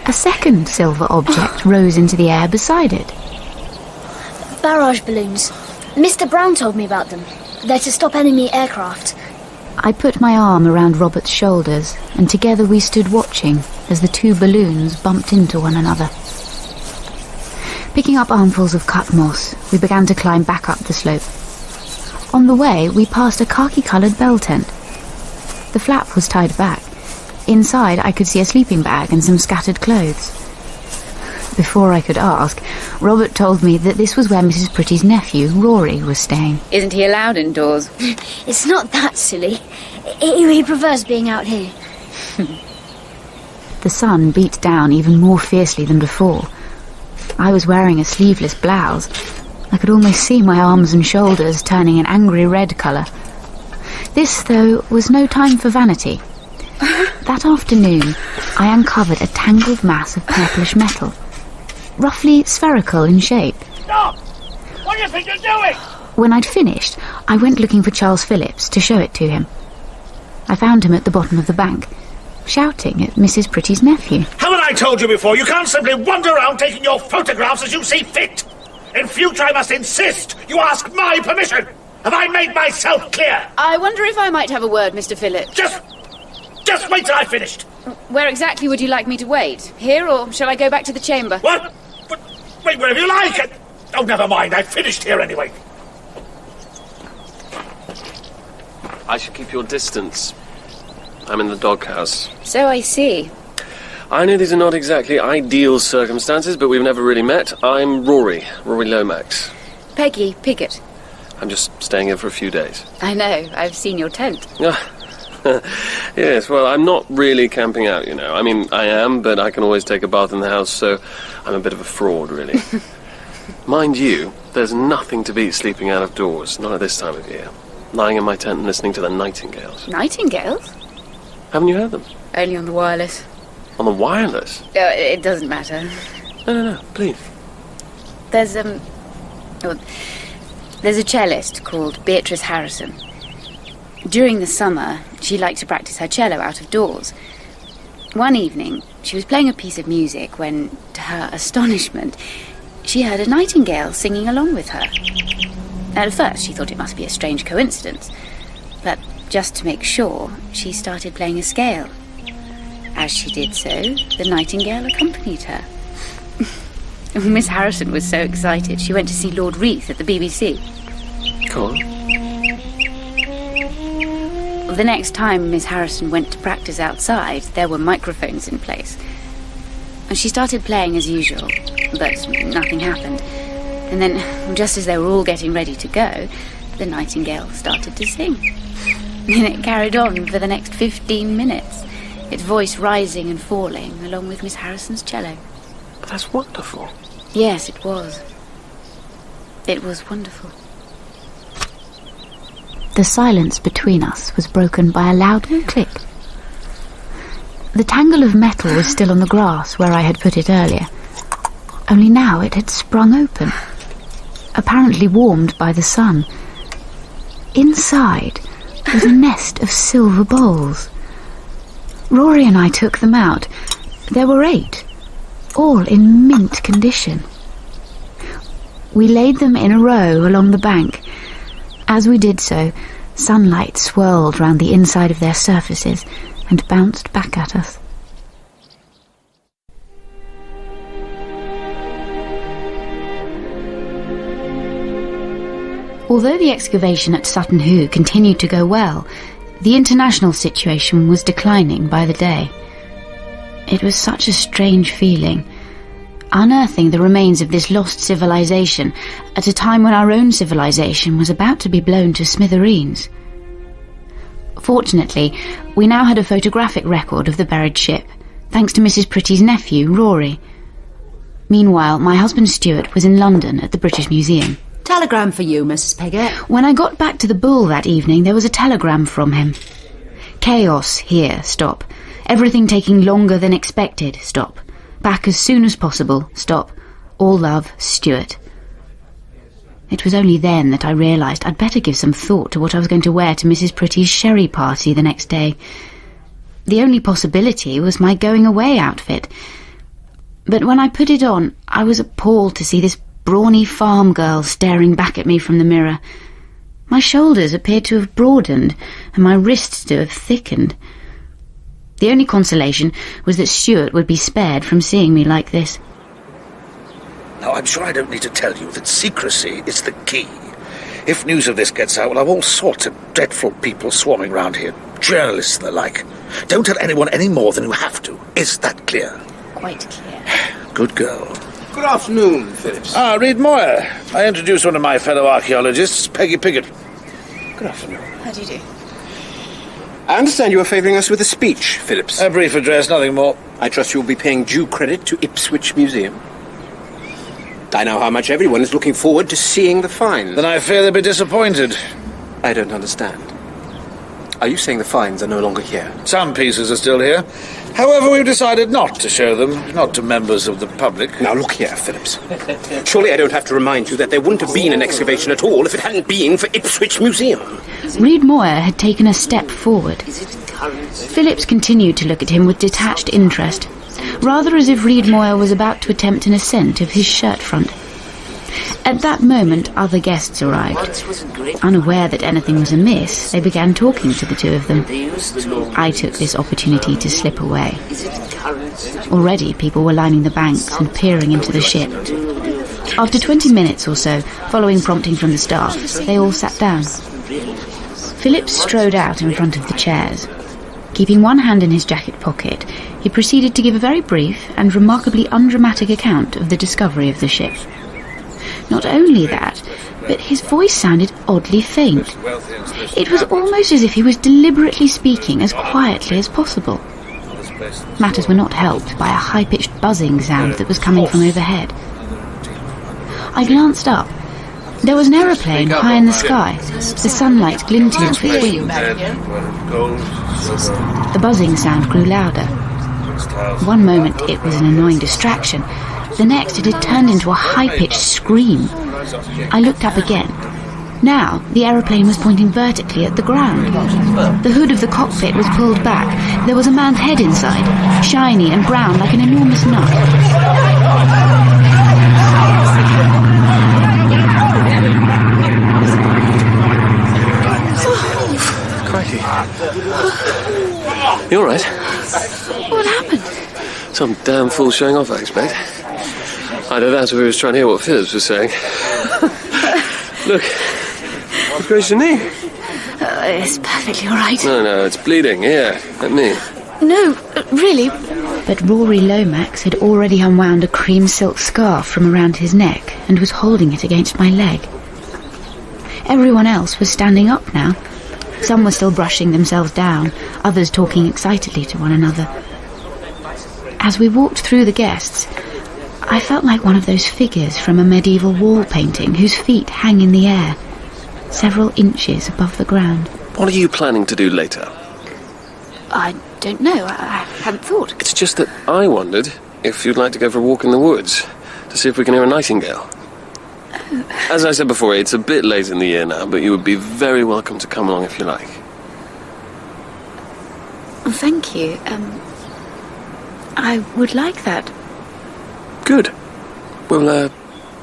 a second silver object rose into the air beside it. Barrage balloons. Mr. Brown told me about them. They're to stop enemy aircraft. I put my arm around Robert's shoulders, and together we stood watching as the two balloons bumped into one another. Picking up armfuls of cut moss, we began to climb back up the slope. On the way, we passed a khaki-coloured bell tent. The flap was tied back. Inside, I could see a sleeping bag and some scattered clothes. Before I could ask, Robert told me that this was where Mrs. Pretty's nephew, Rory, was staying. Isn't he allowed indoors? It's not that silly. He prefers being out here. The sun beat down even more fiercely than before. I was wearing a sleeveless blouse. I could almost see my arms and shoulders turning an angry red colour. This, though, was no time for vanity. That afternoon, I uncovered a tangled mass of purplish metal, roughly spherical in shape. Stop! What do you think you're doing? When I'd finished, I went looking for Charles Phillips to show it to him. I found him at the bottom of the bank, shouting at Mrs. Pretty's nephew. Haven't I told you before? You can't simply wander around taking your photographs as you see fit. In future, I must insist you ask my permission. Have I made myself clear? I wonder if I might have a word, Mr. Phillips. Just wait till I've finished. Where exactly would you like me to wait? Here, or shall I go back to the chamber? What? Wait wherever you like. Oh, never mind. I've finished here anyway. I should keep your distance. I'm in the doghouse. So I see. I know these are not exactly ideal circumstances, but we've never really met. I'm Rory Lomax. Peggy, Piggott. I'm just staying here for a few days. I know. I've seen your tent. Yes, well, I'm not really camping out, you know. I mean, I am, but I can always take a bath in the house, so I'm a bit of a fraud, really. Mind you, there's nothing to beat sleeping out of doors, not at this time of year. Lying in my tent and listening to the nightingales. Nightingales? Haven't you heard them? Only on the wireless. On the wireless? It doesn't matter. No, please. There's a cellist called Beatrice Harrison. During the summer, she liked to practice her cello out of doors. One evening, she was playing a piece of music when, to her astonishment, she heard a nightingale singing along with her. At first, she thought it must be a strange coincidence, but just to make sure, she started playing a scale. As she did so, the nightingale accompanied her. Miss Harrison was so excited, she went to see Lord Reid at the BBC. Go on. The next time Miss Harrison went to practice outside, there were microphones in place. And she started playing as usual, but nothing happened. And then, just as they were all getting ready to go, the nightingale started to sing. And it carried on for the next 15 minutes, its voice rising and falling, along with Miss Harrison's cello. That's wonderful. Yes, it was. It was wonderful. The silence between us was broken by a loud click. The tangle of metal was still on the grass where I had put it earlier, only now it had sprung open, apparently warmed by the sun. Inside was a nest of silver bowls. Rory and I took them out. There were 8, all in mint condition. We laid them in a row along the bank. As we did so, sunlight swirled round the inside of their surfaces and bounced back at us. Although the excavation at Sutton Hoo continued to go well, the international situation was declining by the day. It was such a strange feeling, unearthing the remains of this lost civilization at a time when our own civilization was about to be blown to smithereens. Fortunately, we now had a photographic record of the buried ship, thanks to Mrs. Pretty's nephew, Rory. Meanwhile, my husband Stuart was in London at the British Museum. Telegram for you, Mrs. Piggott. When I got back to the Bull that evening, there was a telegram from him. Chaos here, stop. Everything taking longer than expected, stop. Back as soon as possible, stop. All love, Stuart. It was only then that I realised I'd better give some thought to what I was going to wear to Mrs. Pretty's sherry party the next day. The only possibility was my going away outfit. But when I put it on, I was appalled to see this brawny farm girl staring back at me from the mirror. My shoulders appeared to have broadened, and my wrists to have thickened. The only consolation was that Stuart would be spared from seeing me like this. Now, I'm sure I don't need to tell you that secrecy is the key. If news of this gets out, we'll have all sorts of dreadful people swarming round here, journalists and the like. Don't tell anyone any more than you have to. Is that clear? Quite clear. Good girl. Good afternoon, Phillips. Reid Moir. I introduced one of my fellow archaeologists, Peggy Piggott. Good afternoon. How do you do? I understand you are favouring us with a speech, Phillips. A brief address, nothing more. I trust you will be paying due credit to Ipswich Museum. I know how much everyone is looking forward to seeing the finds. Then I fear they'll be disappointed. I don't understand. Are you saying the finds are no longer here? Some pieces are still here. However, we've decided not to show them, not to members of the public. Now look here, Phillips. Surely I don't have to remind you that there wouldn't have been an excavation at all if it hadn't been for Ipswich Museum. Reid Moir had taken a step forward. Phillips continued to look at him with detached interest, rather as if Reid Moir was about to attempt an ascent of his shirt front. At that moment, other guests arrived. Unaware that anything was amiss, they began talking to the two of them. I took this opportunity to slip away. Already, people were lining the banks and peering into the ship. After 20 minutes or so, following prompting from the staff, they all sat down. Phillips strode out in front of the chairs. Keeping one hand in his jacket pocket, he proceeded to give a very brief and remarkably undramatic account of the discovery of the ship. Not only that, but his voice sounded oddly faint. It was almost as if he was deliberately speaking as quietly as possible. Matters were not helped by a high-pitched buzzing sound that was coming from overhead. I glanced up. There was an aeroplane high in the sky, the sunlight glinting off its wings. The buzzing sound grew louder. One moment it was an annoying distraction. The next it had turned into a high-pitched scream. I looked up again. Now the aeroplane was pointing vertically at the ground. The hood of the cockpit was pulled back. There was a man's head inside, shiny and brown like an enormous nut. Crikey. You all right? What happened? Some damn fool showing off, I expect. Either that or he was trying to hear what Phillips was saying. Look, you've grazed your knee. It's perfectly all right. No, it's bleeding. Here, at me. No, really. But Rory Lomax had already unwound a cream silk scarf from around his neck and was holding it against my leg. Everyone else was standing up now. Some were still brushing themselves down, others talking excitedly to one another. As we walked through the guests, I felt like one of those figures from a medieval wall painting whose feet hang in the air, several inches above the ground. What are you planning to do later? I don't know. I hadn't thought. It's just that I wondered if you'd like to go for a walk in the woods to see if we can hear a nightingale. As I said before, it's a bit late in the year now, but you would be very welcome to come along if you like. Well, thank you. I would like that. Good. Well,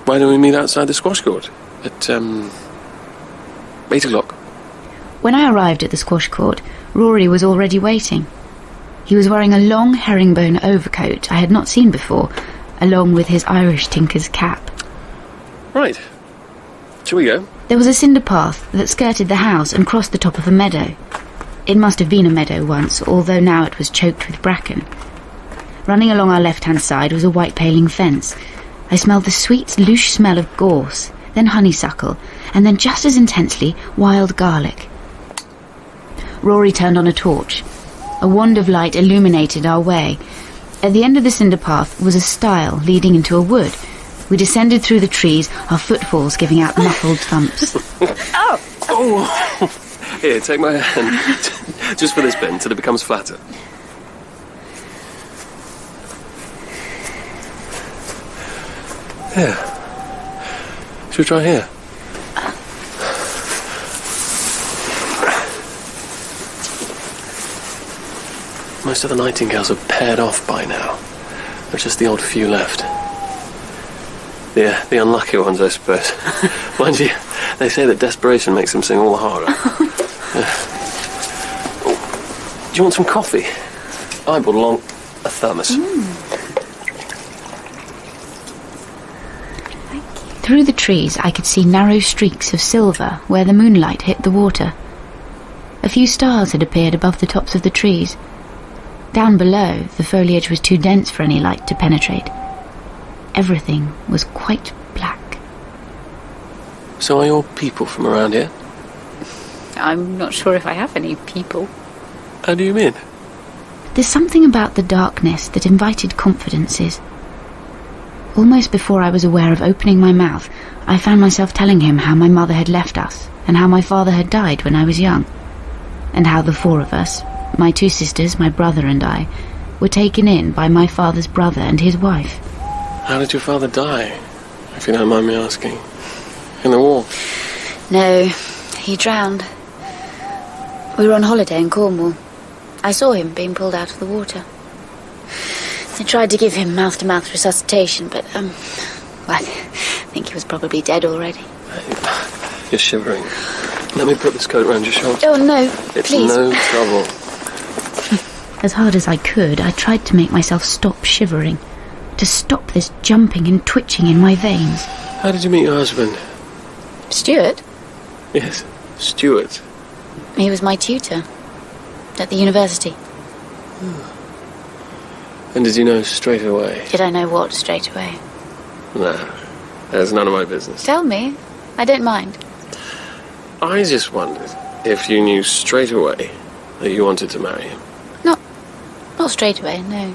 why don't we meet outside the squash court at 8 o'clock? When I arrived at the squash court, Rory was already waiting. He was wearing a long herringbone overcoat I had not seen before, along with his Irish tinker's cap. Right. Shall we go? There was a cinder path that skirted the house and crossed the top of a meadow. It must have been a meadow once, although now it was choked with bracken. Running along our left-hand side was a white paling fence. I smelled the sweet, louche smell of gorse, then honeysuckle, and then just as intensely, wild garlic. Rory turned on a torch. A wand of light illuminated our way. At the end of the cinder path was a stile leading into a wood. We descended through the trees, our footfalls giving out muffled thumps. Oh! Here, take my hand. Just for this bit, until it becomes flatter. Here. Should we try here? Most of the nightingales have paired off by now. There's just the odd few left. The unlucky ones, I suppose. Mind you, they say that desperation makes them sing all the harder. Oh. Do you want some coffee? I brought along a thermos. Through the trees I could see narrow streaks of silver where the moonlight hit the water. A few stars had appeared above the tops of the trees. Down below, the foliage was too dense for any light to penetrate. Everything was quite black. So are your people from around here? I'm not sure if I have any people. How do you mean? There's something about the darkness that invited confidences. Almost before I was aware of opening my mouth, I found myself telling him how my mother had left us, and how my father had died when I was young, and how the four of us, my two sisters, my brother and I, were taken in by my father's brother and his wife. How did your father die, if you don't mind me asking? In the war? No, he drowned. We were on holiday in Cornwall. I saw him being pulled out of the water. They tried to give him mouth-to-mouth resuscitation, but, well, I think he was probably dead already. You're shivering. Let me put this coat around your shoulder. Oh, no, it's please. No trouble. As hard as I could, I tried to make myself stop shivering, to stop this jumping and twitching in my veins. How did you meet your husband? Stuart? Yes, Stuart. He was my tutor at the university. And did you know straight away? Did I know what straight away? No, that's none of my business. Tell me. I don't mind. I just wondered if you knew straight away that you wanted to marry him. Not straight away, no.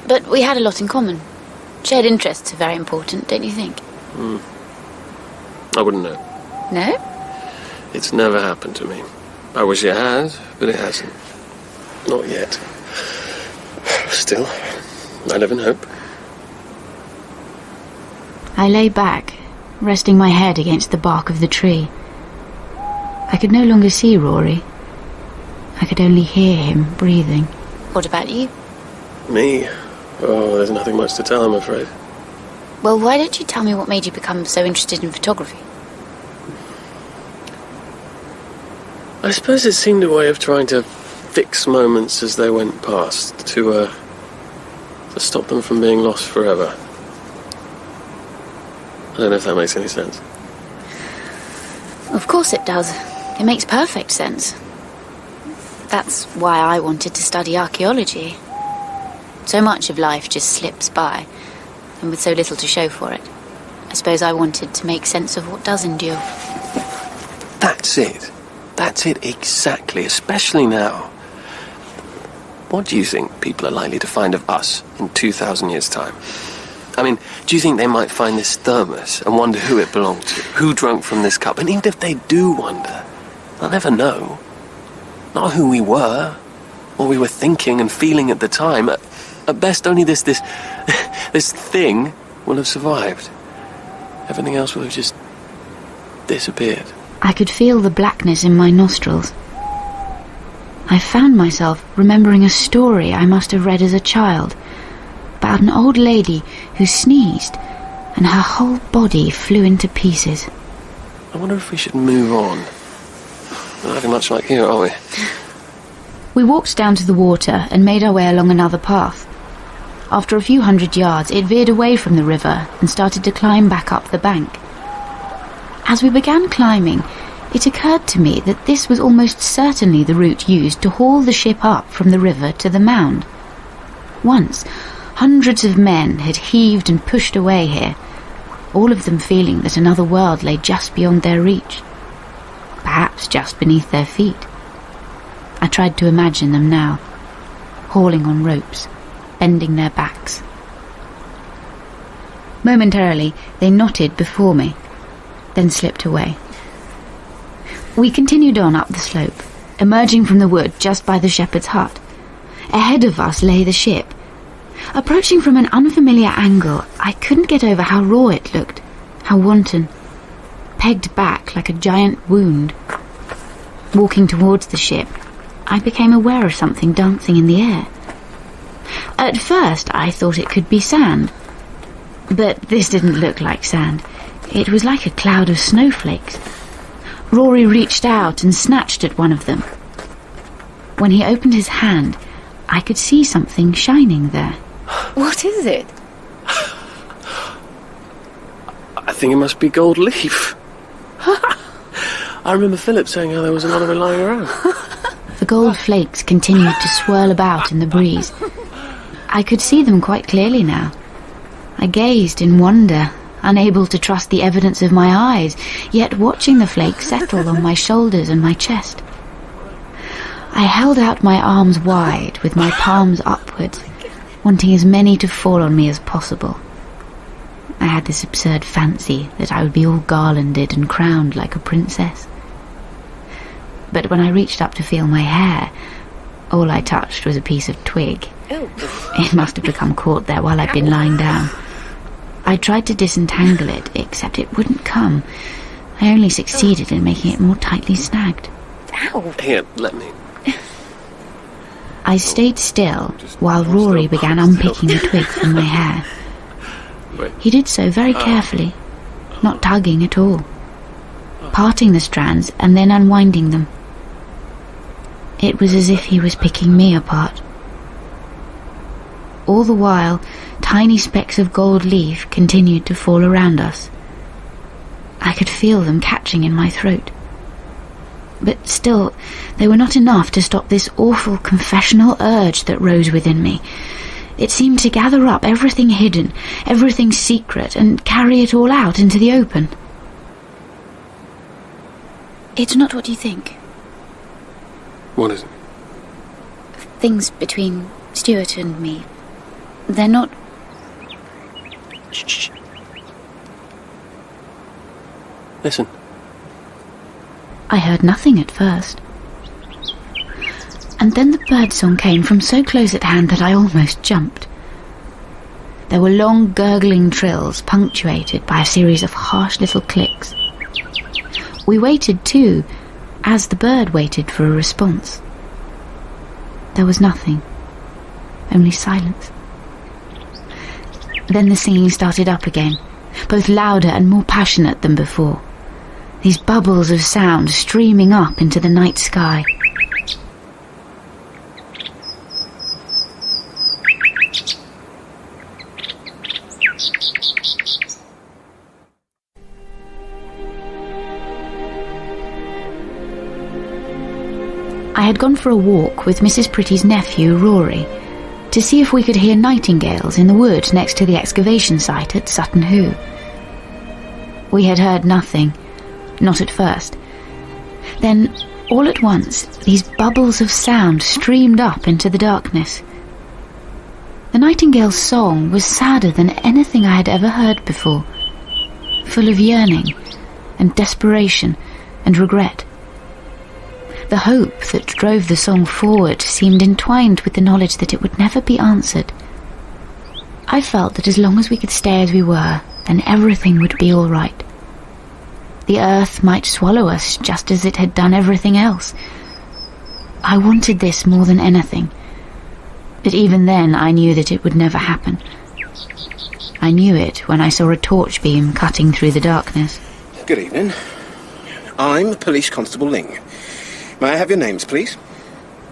But we had a lot in common. Shared interests are very important, don't you think? I wouldn't know. No? It's never happened to me. I wish it had, but it hasn't. Not yet. Still, I live in hope. I lay back, resting my head against the bark of the tree. I could no longer see Rory. I could only hear him breathing. What about you? Me? Oh, there's nothing much to tell, I'm afraid. Well, why don't you tell me what made you become so interested in photography? I suppose it seemed a way of trying to fix moments as they went past, to stop them from being lost forever. I don't know if that makes any sense. Of course it does. It makes perfect sense. That's why I wanted to study archaeology. So much of life just slips by, and with so little to show for it. I suppose I wanted to make sense of what does endure. That's it. That's it exactly, especially now. What do you think people are likely to find of us in 2,000 years' time? I mean, do you think they might find this thermos and wonder who it belonged to? Who drank from this cup? And even if they do wonder, they'll never know. Not who we were, what we were thinking and feeling at the time. At best, only this thing will have survived. Everything else will have just disappeared. I could feel the blackness in my nostrils. I found myself remembering a story I must have read as a child about an old lady who sneezed and her whole body flew into pieces. I wonder if we should move on. We're not having much luck here, are we? We walked down to the water and made our way along another path. After a few hundred yards, it veered away from the river and started to climb back up the bank. As we began climbing, it occurred to me that this was almost certainly the route used to haul the ship up from the river to the mound. Once, hundreds of men had heaved and pushed away here, all of them feeling that another world lay just beyond their reach, perhaps just beneath their feet. I tried to imagine them now, hauling on ropes, bending their backs. Momentarily, they knotted before me, then slipped away. We continued on up the slope, emerging from the wood just by the shepherd's hut. Ahead of us lay the ship. Approaching from an unfamiliar angle, I couldn't get over how raw it looked, how wanton, pegged back like a giant wound. Walking towards the ship, I became aware of something dancing in the air. At first, I thought it could be sand, but this didn't look like sand. It was like a cloud of snowflakes. Rory reached out and snatched at one of them. When he opened his hand, I could see something shining there. What is it? I think it must be gold leaf. I remember Phillips saying how there was a lot of it lying around. The gold flakes continued to swirl about in the breeze. I could see them quite clearly now. I gazed in wonder, unable to trust the evidence of my eyes, yet watching the flakes settle on my shoulders and my chest. I held out my arms wide with my palms upwards, wanting as many to fall on me as possible. I had this absurd fancy that I would be all garlanded and crowned like a princess. But when I reached up to feel my hair, all I touched was a piece of twig. It must have become caught there while I'd been lying down. I tried to disentangle it, except it wouldn't come. I only succeeded in making it more tightly snagged. Ow! Here, let me. I stayed still while Rory began unpicking the twig from my hair. He did so very carefully, not tugging at all, parting the strands and then unwinding them. It was as if he was picking me apart. All the while, tiny specks of gold leaf continued to fall around us. I could feel them catching in my throat. But still, they were not enough to stop this awful confessional urge that rose within me. It seemed to gather up everything hidden, everything secret, and carry it all out into the open. It's not what you think. What is it? Things between Stuart and me. They're not... Shh. Listen. I heard nothing at first. And then the birdsong came from so close at hand that I almost jumped. There were long gurgling trills punctuated by a series of harsh little clicks. We waited too, as the bird waited for a response. There was nothing, only silence. Then the singing started up again, both louder and more passionate than before. These bubbles of sound streaming up into the night sky. I had gone for a walk with Mrs. Pretty's nephew, Rory, to see if we could hear nightingales in the wood next to the excavation site at Sutton Hoo. We had heard nothing, not at first. Then, all at once, these bubbles of sound streamed up into the darkness. The nightingale's song was sadder than anything I had ever heard before, full of yearning and desperation and regret. The hope that drove the song forward seemed entwined with the knowledge that it would never be answered. I felt that as long as we could stay as we were, then everything would be all right. The earth might swallow us just as it had done everything else. I wanted this more than anything, but even then I knew that it would never happen. I knew it when I saw a torch beam cutting through the darkness. Good evening. I'm Police Constable Ling. May I have your names, please?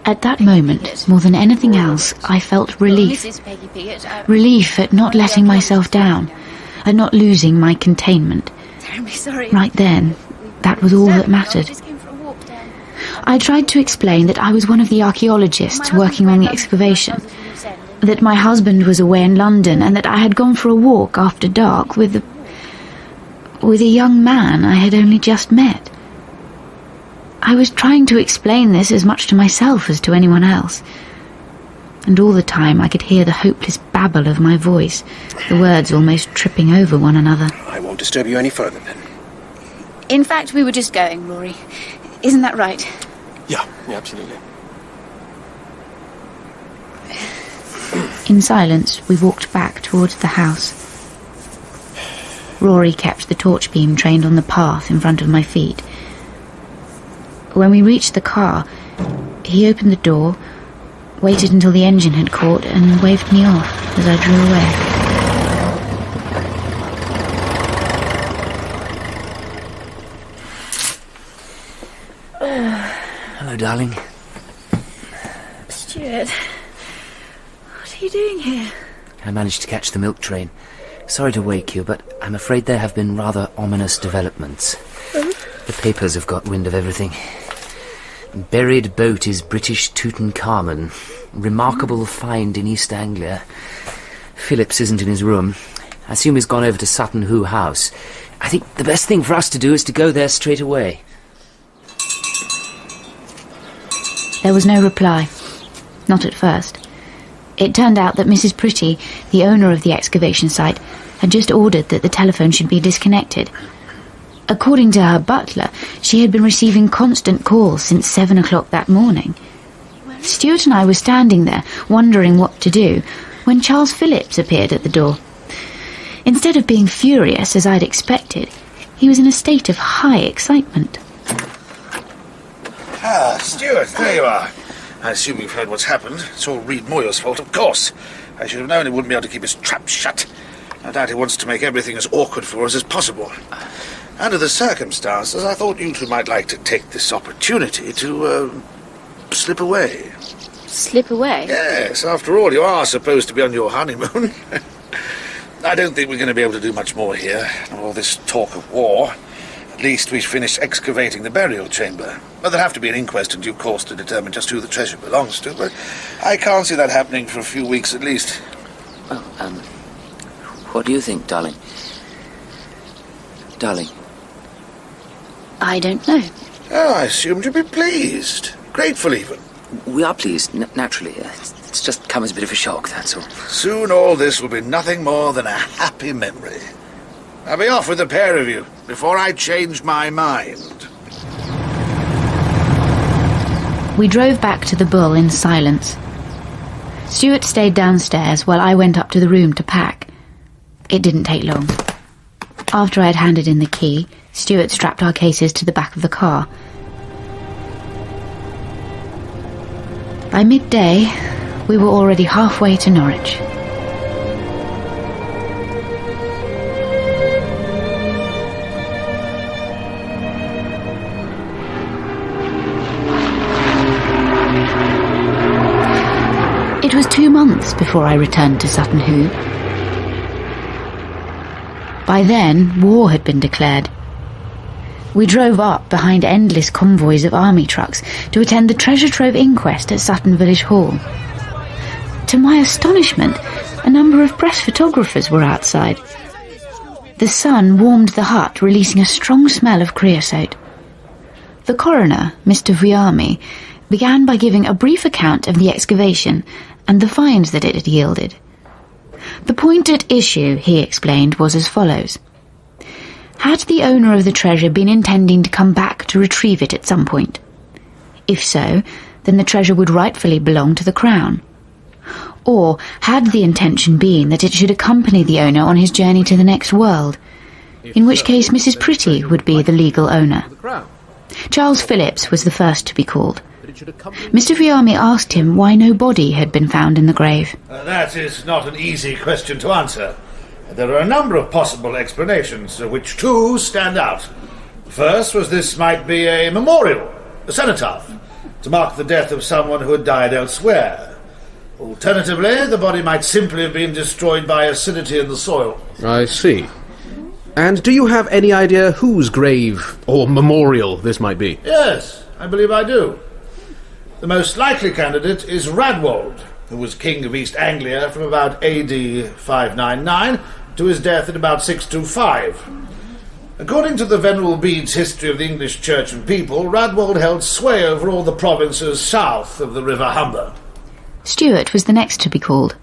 At that moment, more than anything else, I felt relief. Mrs. Peggy Piggott. Relief at not letting myself down, at not losing my containment. Terribly sorry. Right then, that was all that mattered. I tried to explain that I was one of the archaeologists working on the excavation, that my husband was away in London, and that I had gone for a walk after dark with a young man I had only just met. I was trying to explain this as much to myself as to anyone else. And all the time I could hear the hopeless babble of my voice, the words almost tripping over one another. I won't disturb you any further, then. In fact, we were just going, Rory. Isn't that right? Yeah, absolutely. In silence, we walked back towards the house. Rory kept the torch beam trained on the path in front of my feet. When we reached the car, he opened the door, waited until the engine had caught, and waved me off as I drew away. Hello, darling. Stuart, what are you doing here? I managed to catch the milk train. Sorry to wake you, but I'm afraid there have been rather ominous developments. The papers have got wind of everything. Buried boat is British Tutankhamun. Remarkable find in East Anglia. Phillips isn't in his room. I assume he's gone over to Sutton Hoo house. I think the best thing for us to do is to go there straight away. There was no reply. Not at first. It turned out that Mrs. Pretty, the owner of the excavation site, had just ordered that the telephone should be disconnected. According to her butler, she had been receiving constant calls since 7 o'clock that morning. Stuart and I were standing there, wondering what to do, when Charles Phillips appeared at the door. Instead of being furious, as I'd expected, he was in a state of high excitement. Ah, Stuart, there you are. I assume you've heard what's happened. It's all Reid Moir's fault, of course. I should have known he wouldn't be able to keep his trap shut. I doubt he wants to make everything as awkward for us as possible. Under the circumstances, I thought you two might like to take this opportunity to, slip away. Slip away? Yes, after all, you are supposed to be on your honeymoon. I don't think we're going to be able to do much more here. All this talk of war. At least we've finished excavating the burial chamber. Well, there'll have to be an inquest in due course to determine just who the treasure belongs to, but I can't see that happening for a few weeks at least. Well, what do you think, darling? Darling? I don't know. Oh, I assumed you'd be pleased. Grateful, even. We are pleased, naturally. It's just come as a bit of a shock, that's all. Soon all this will be nothing more than a happy memory. I'll be off with the pair of you before I change my mind. We drove back to the Bull in silence. Stuart stayed downstairs while I went up to the room to pack. It didn't take long. After I'd handed in the key, Stuart strapped our cases to the back of the car. By midday, we were already halfway to Norwich. It was 2 months before I returned to Sutton Hoo. By then, war had been declared. We drove up behind endless convoys of army trucks to attend the treasure trove inquest at Sutton Village Hall. To my astonishment, a number of press photographers were outside. The sun warmed the hut, releasing a strong smell of creosote. The coroner, Mr. Vuilamy, began by giving a brief account of the excavation and the finds that it had yielded. The point at issue, he explained, was as follows. Had the owner of the treasure been intending to come back to retrieve it at some point? If so, then the treasure would rightfully belong to the Crown. Or had the intention been that it should accompany the owner on his journey to the next world, in which case Mrs. Pretty would be the legal owner. Charles Phillips was the first to be called. Mr. Vuilamy asked him why no body had been found in the grave. That is not an easy question to answer. There are a number of possible explanations, of which two stand out. First was this might be a memorial, a cenotaph, to mark the death of someone who had died elsewhere. Alternatively, the body might simply have been destroyed by acidity in the soil. I see. And do you have any idea whose grave or memorial this might be? Yes, I believe I do. The most likely candidate is Radwold, who was king of East Anglia from about AD 599 to his death at about 625. According to the Venerable Bede's History of the English Church and People, Radwold held sway over all the provinces south of the River Humber. Stuart was the next to be called.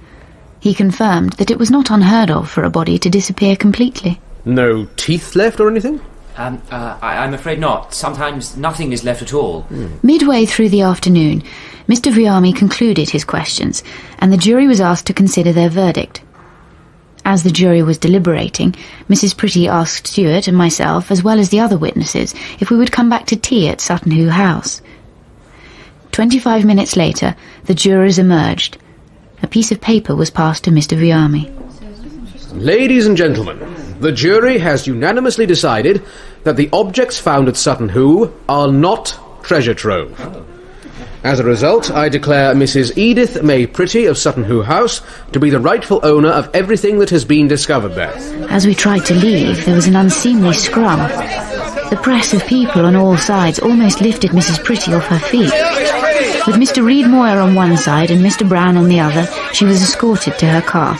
He confirmed that it was not unheard of for a body to disappear completely. No teeth left or anything? I'm afraid not. Sometimes nothing is left at all. Midway through the afternoon, Mr. Vuilamy concluded his questions, and the jury was asked to consider their verdict. As the jury was deliberating, Mrs. Pretty asked Stuart and myself, as well as the other witnesses, if we would come back to tea at Sutton Hoo House. 25 minutes later, the jurors emerged. A piece of paper was passed to Mr. Vuilamy. Ladies and gentlemen, the jury has unanimously decided that the objects found at Sutton Hoo are not treasure trove. As a result, I declare Mrs. Edith May Pretty of Sutton Hoo House to be the rightful owner of everything that has been discovered there. As we tried to leave, there was an unseemly scrum. The press of people on all sides almost lifted Mrs. Pretty off her feet. With Mr. Reid Moir on one side and Mr. Brown on the other, she was escorted to her car.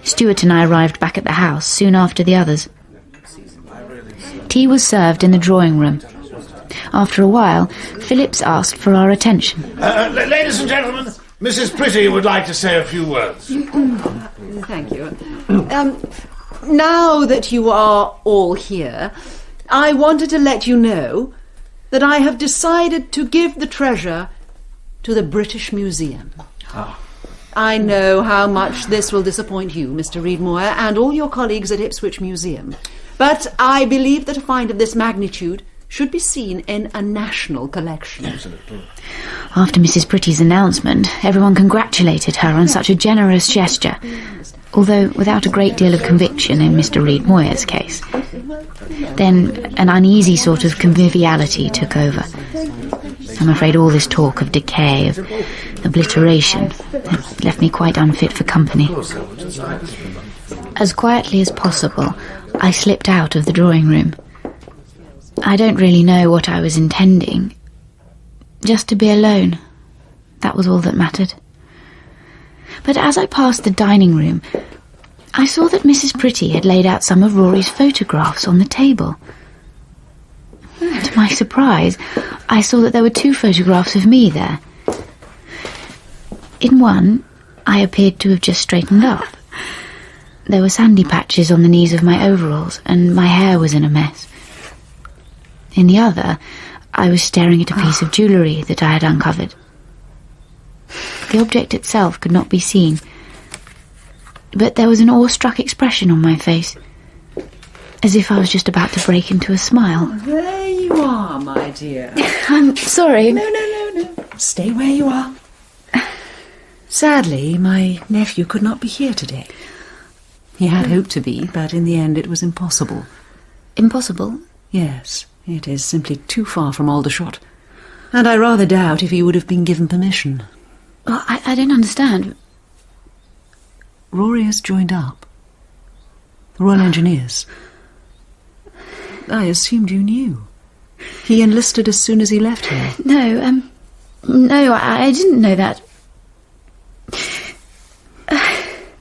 Stuart and I arrived back at the house soon after the others. Tea was served in the drawing room. After a while, Phillips asked for our attention. Ladies and gentlemen, Mrs. Pretty would like to say a few words. Thank you. Now that you are all here, I wanted to let you know that I have decided to give the treasure to the British Museum. I know how much this will disappoint you, Mr. Reid Moir, and all your colleagues at Ipswich Museum, but I believe that a find of this magnitude should be seen in a national collection. After Mrs. Pretty's announcement, everyone congratulated her on such a generous gesture, although without a great deal of conviction in Mr. Reid Moir's case. Then an uneasy sort of conviviality took over. I'm afraid all this talk of decay, of obliteration, left me quite unfit for company. As quietly as possible, I slipped out of the drawing room. I don't really know what I was intending. Just to be alone. That was all that mattered. But as I passed the dining room, I saw that Mrs. Pretty had laid out some of Rory's photographs on the table. To my surprise, I saw that there were 2 photographs of me there. In one, I appeared to have just straightened up. There were sandy patches on the knees of my overalls, and my hair was in a mess. In the other, I was staring at a piece of jewellery that I had uncovered. The object itself could not be seen, but there was an awestruck expression on my face, as if I was just about to break into a smile. There you are, my dear. I'm sorry. No. Stay where you are. Sadly, my nephew could not be here today. He had hoped to be, but in the end it was impossible. Impossible? Yes, it is simply too far from Aldershot. And I rather doubt if he would have been given permission. Well, I don't understand. Rory has joined up. The Royal Engineers. I assumed you knew. He enlisted as soon as he left here. No, I didn't know that.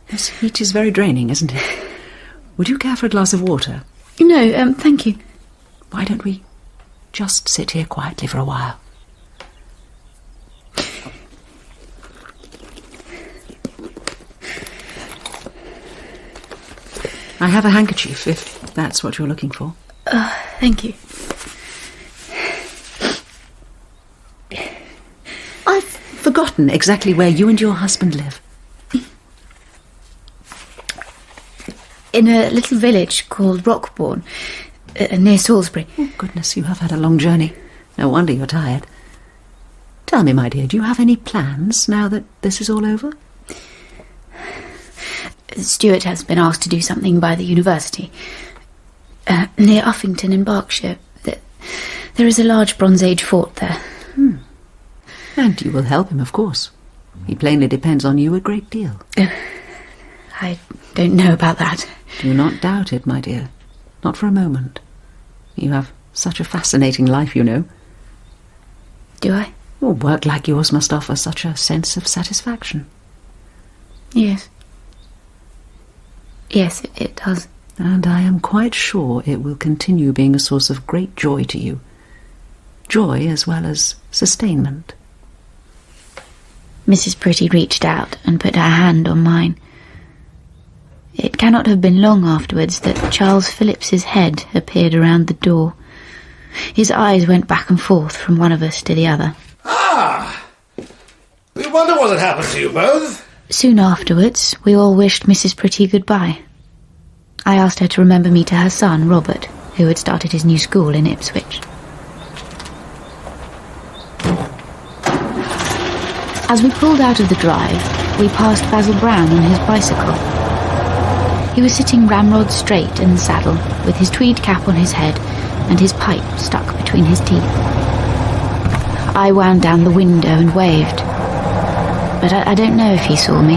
This heat is very draining, isn't it? Would you care for a glass of water? No, thank you. Why don't we just sit here quietly for a while? I have a handkerchief, if that's what you're looking for. Thank you. I've forgotten exactly where you and your husband live. In a little village called Rockbourne, near Salisbury. Oh, goodness, you have had a long journey. No wonder you're tired. Tell me, my dear, do you have any plans now that this is all over? Stuart has been asked to do something by the university. Near Uffington in Berkshire. There is a large Bronze Age fort there. And you will help him, of course. He plainly depends on you a great deal. I don't know about that. Do not doubt it, my dear. Not for a moment. You have such a fascinating life, you know. Do I? Well, work like yours must offer such a sense of satisfaction. Yes. Yes, it does. And I am quite sure it will continue being a source of great joy to you. Joy as well as sustainment. Mrs. Pretty reached out and put her hand on mine. It cannot have been long afterwards that Charles Phillips's head appeared around the door. His eyes went back and forth from one of us to the other. Ah! We wonder what had happened to you both. Soon afterwards, we all wished Mrs. Pretty goodbye. I asked her to remember me to her son, Robert, who had started his new school in Ipswich. As we pulled out of the drive, we passed Basil Brown on his bicycle. He was sitting ramrod straight in the saddle, with his tweed cap on his head and his pipe stuck between his teeth. I wound down the window and waved, but I don't know if he saw me.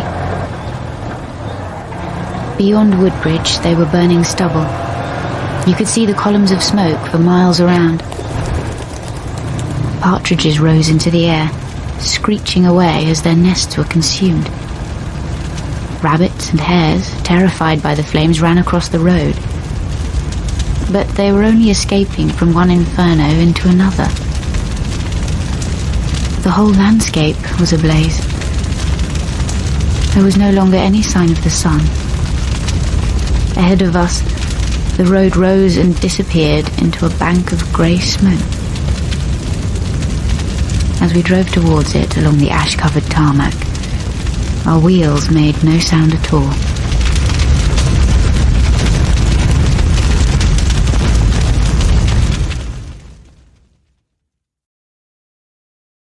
Beyond Woodbridge, they were burning stubble. You could see the columns of smoke for miles around. Partridges rose into the air, screeching away as their nests were consumed. Rabbits and hares, terrified by the flames, ran across the road. But they were only escaping from one inferno into another. The whole landscape was ablaze. There was no longer any sign of the sun. Ahead of us, the road rose and disappeared into a bank of grey smoke. As we drove towards it along the ash-covered tarmac, our wheels made no sound at all.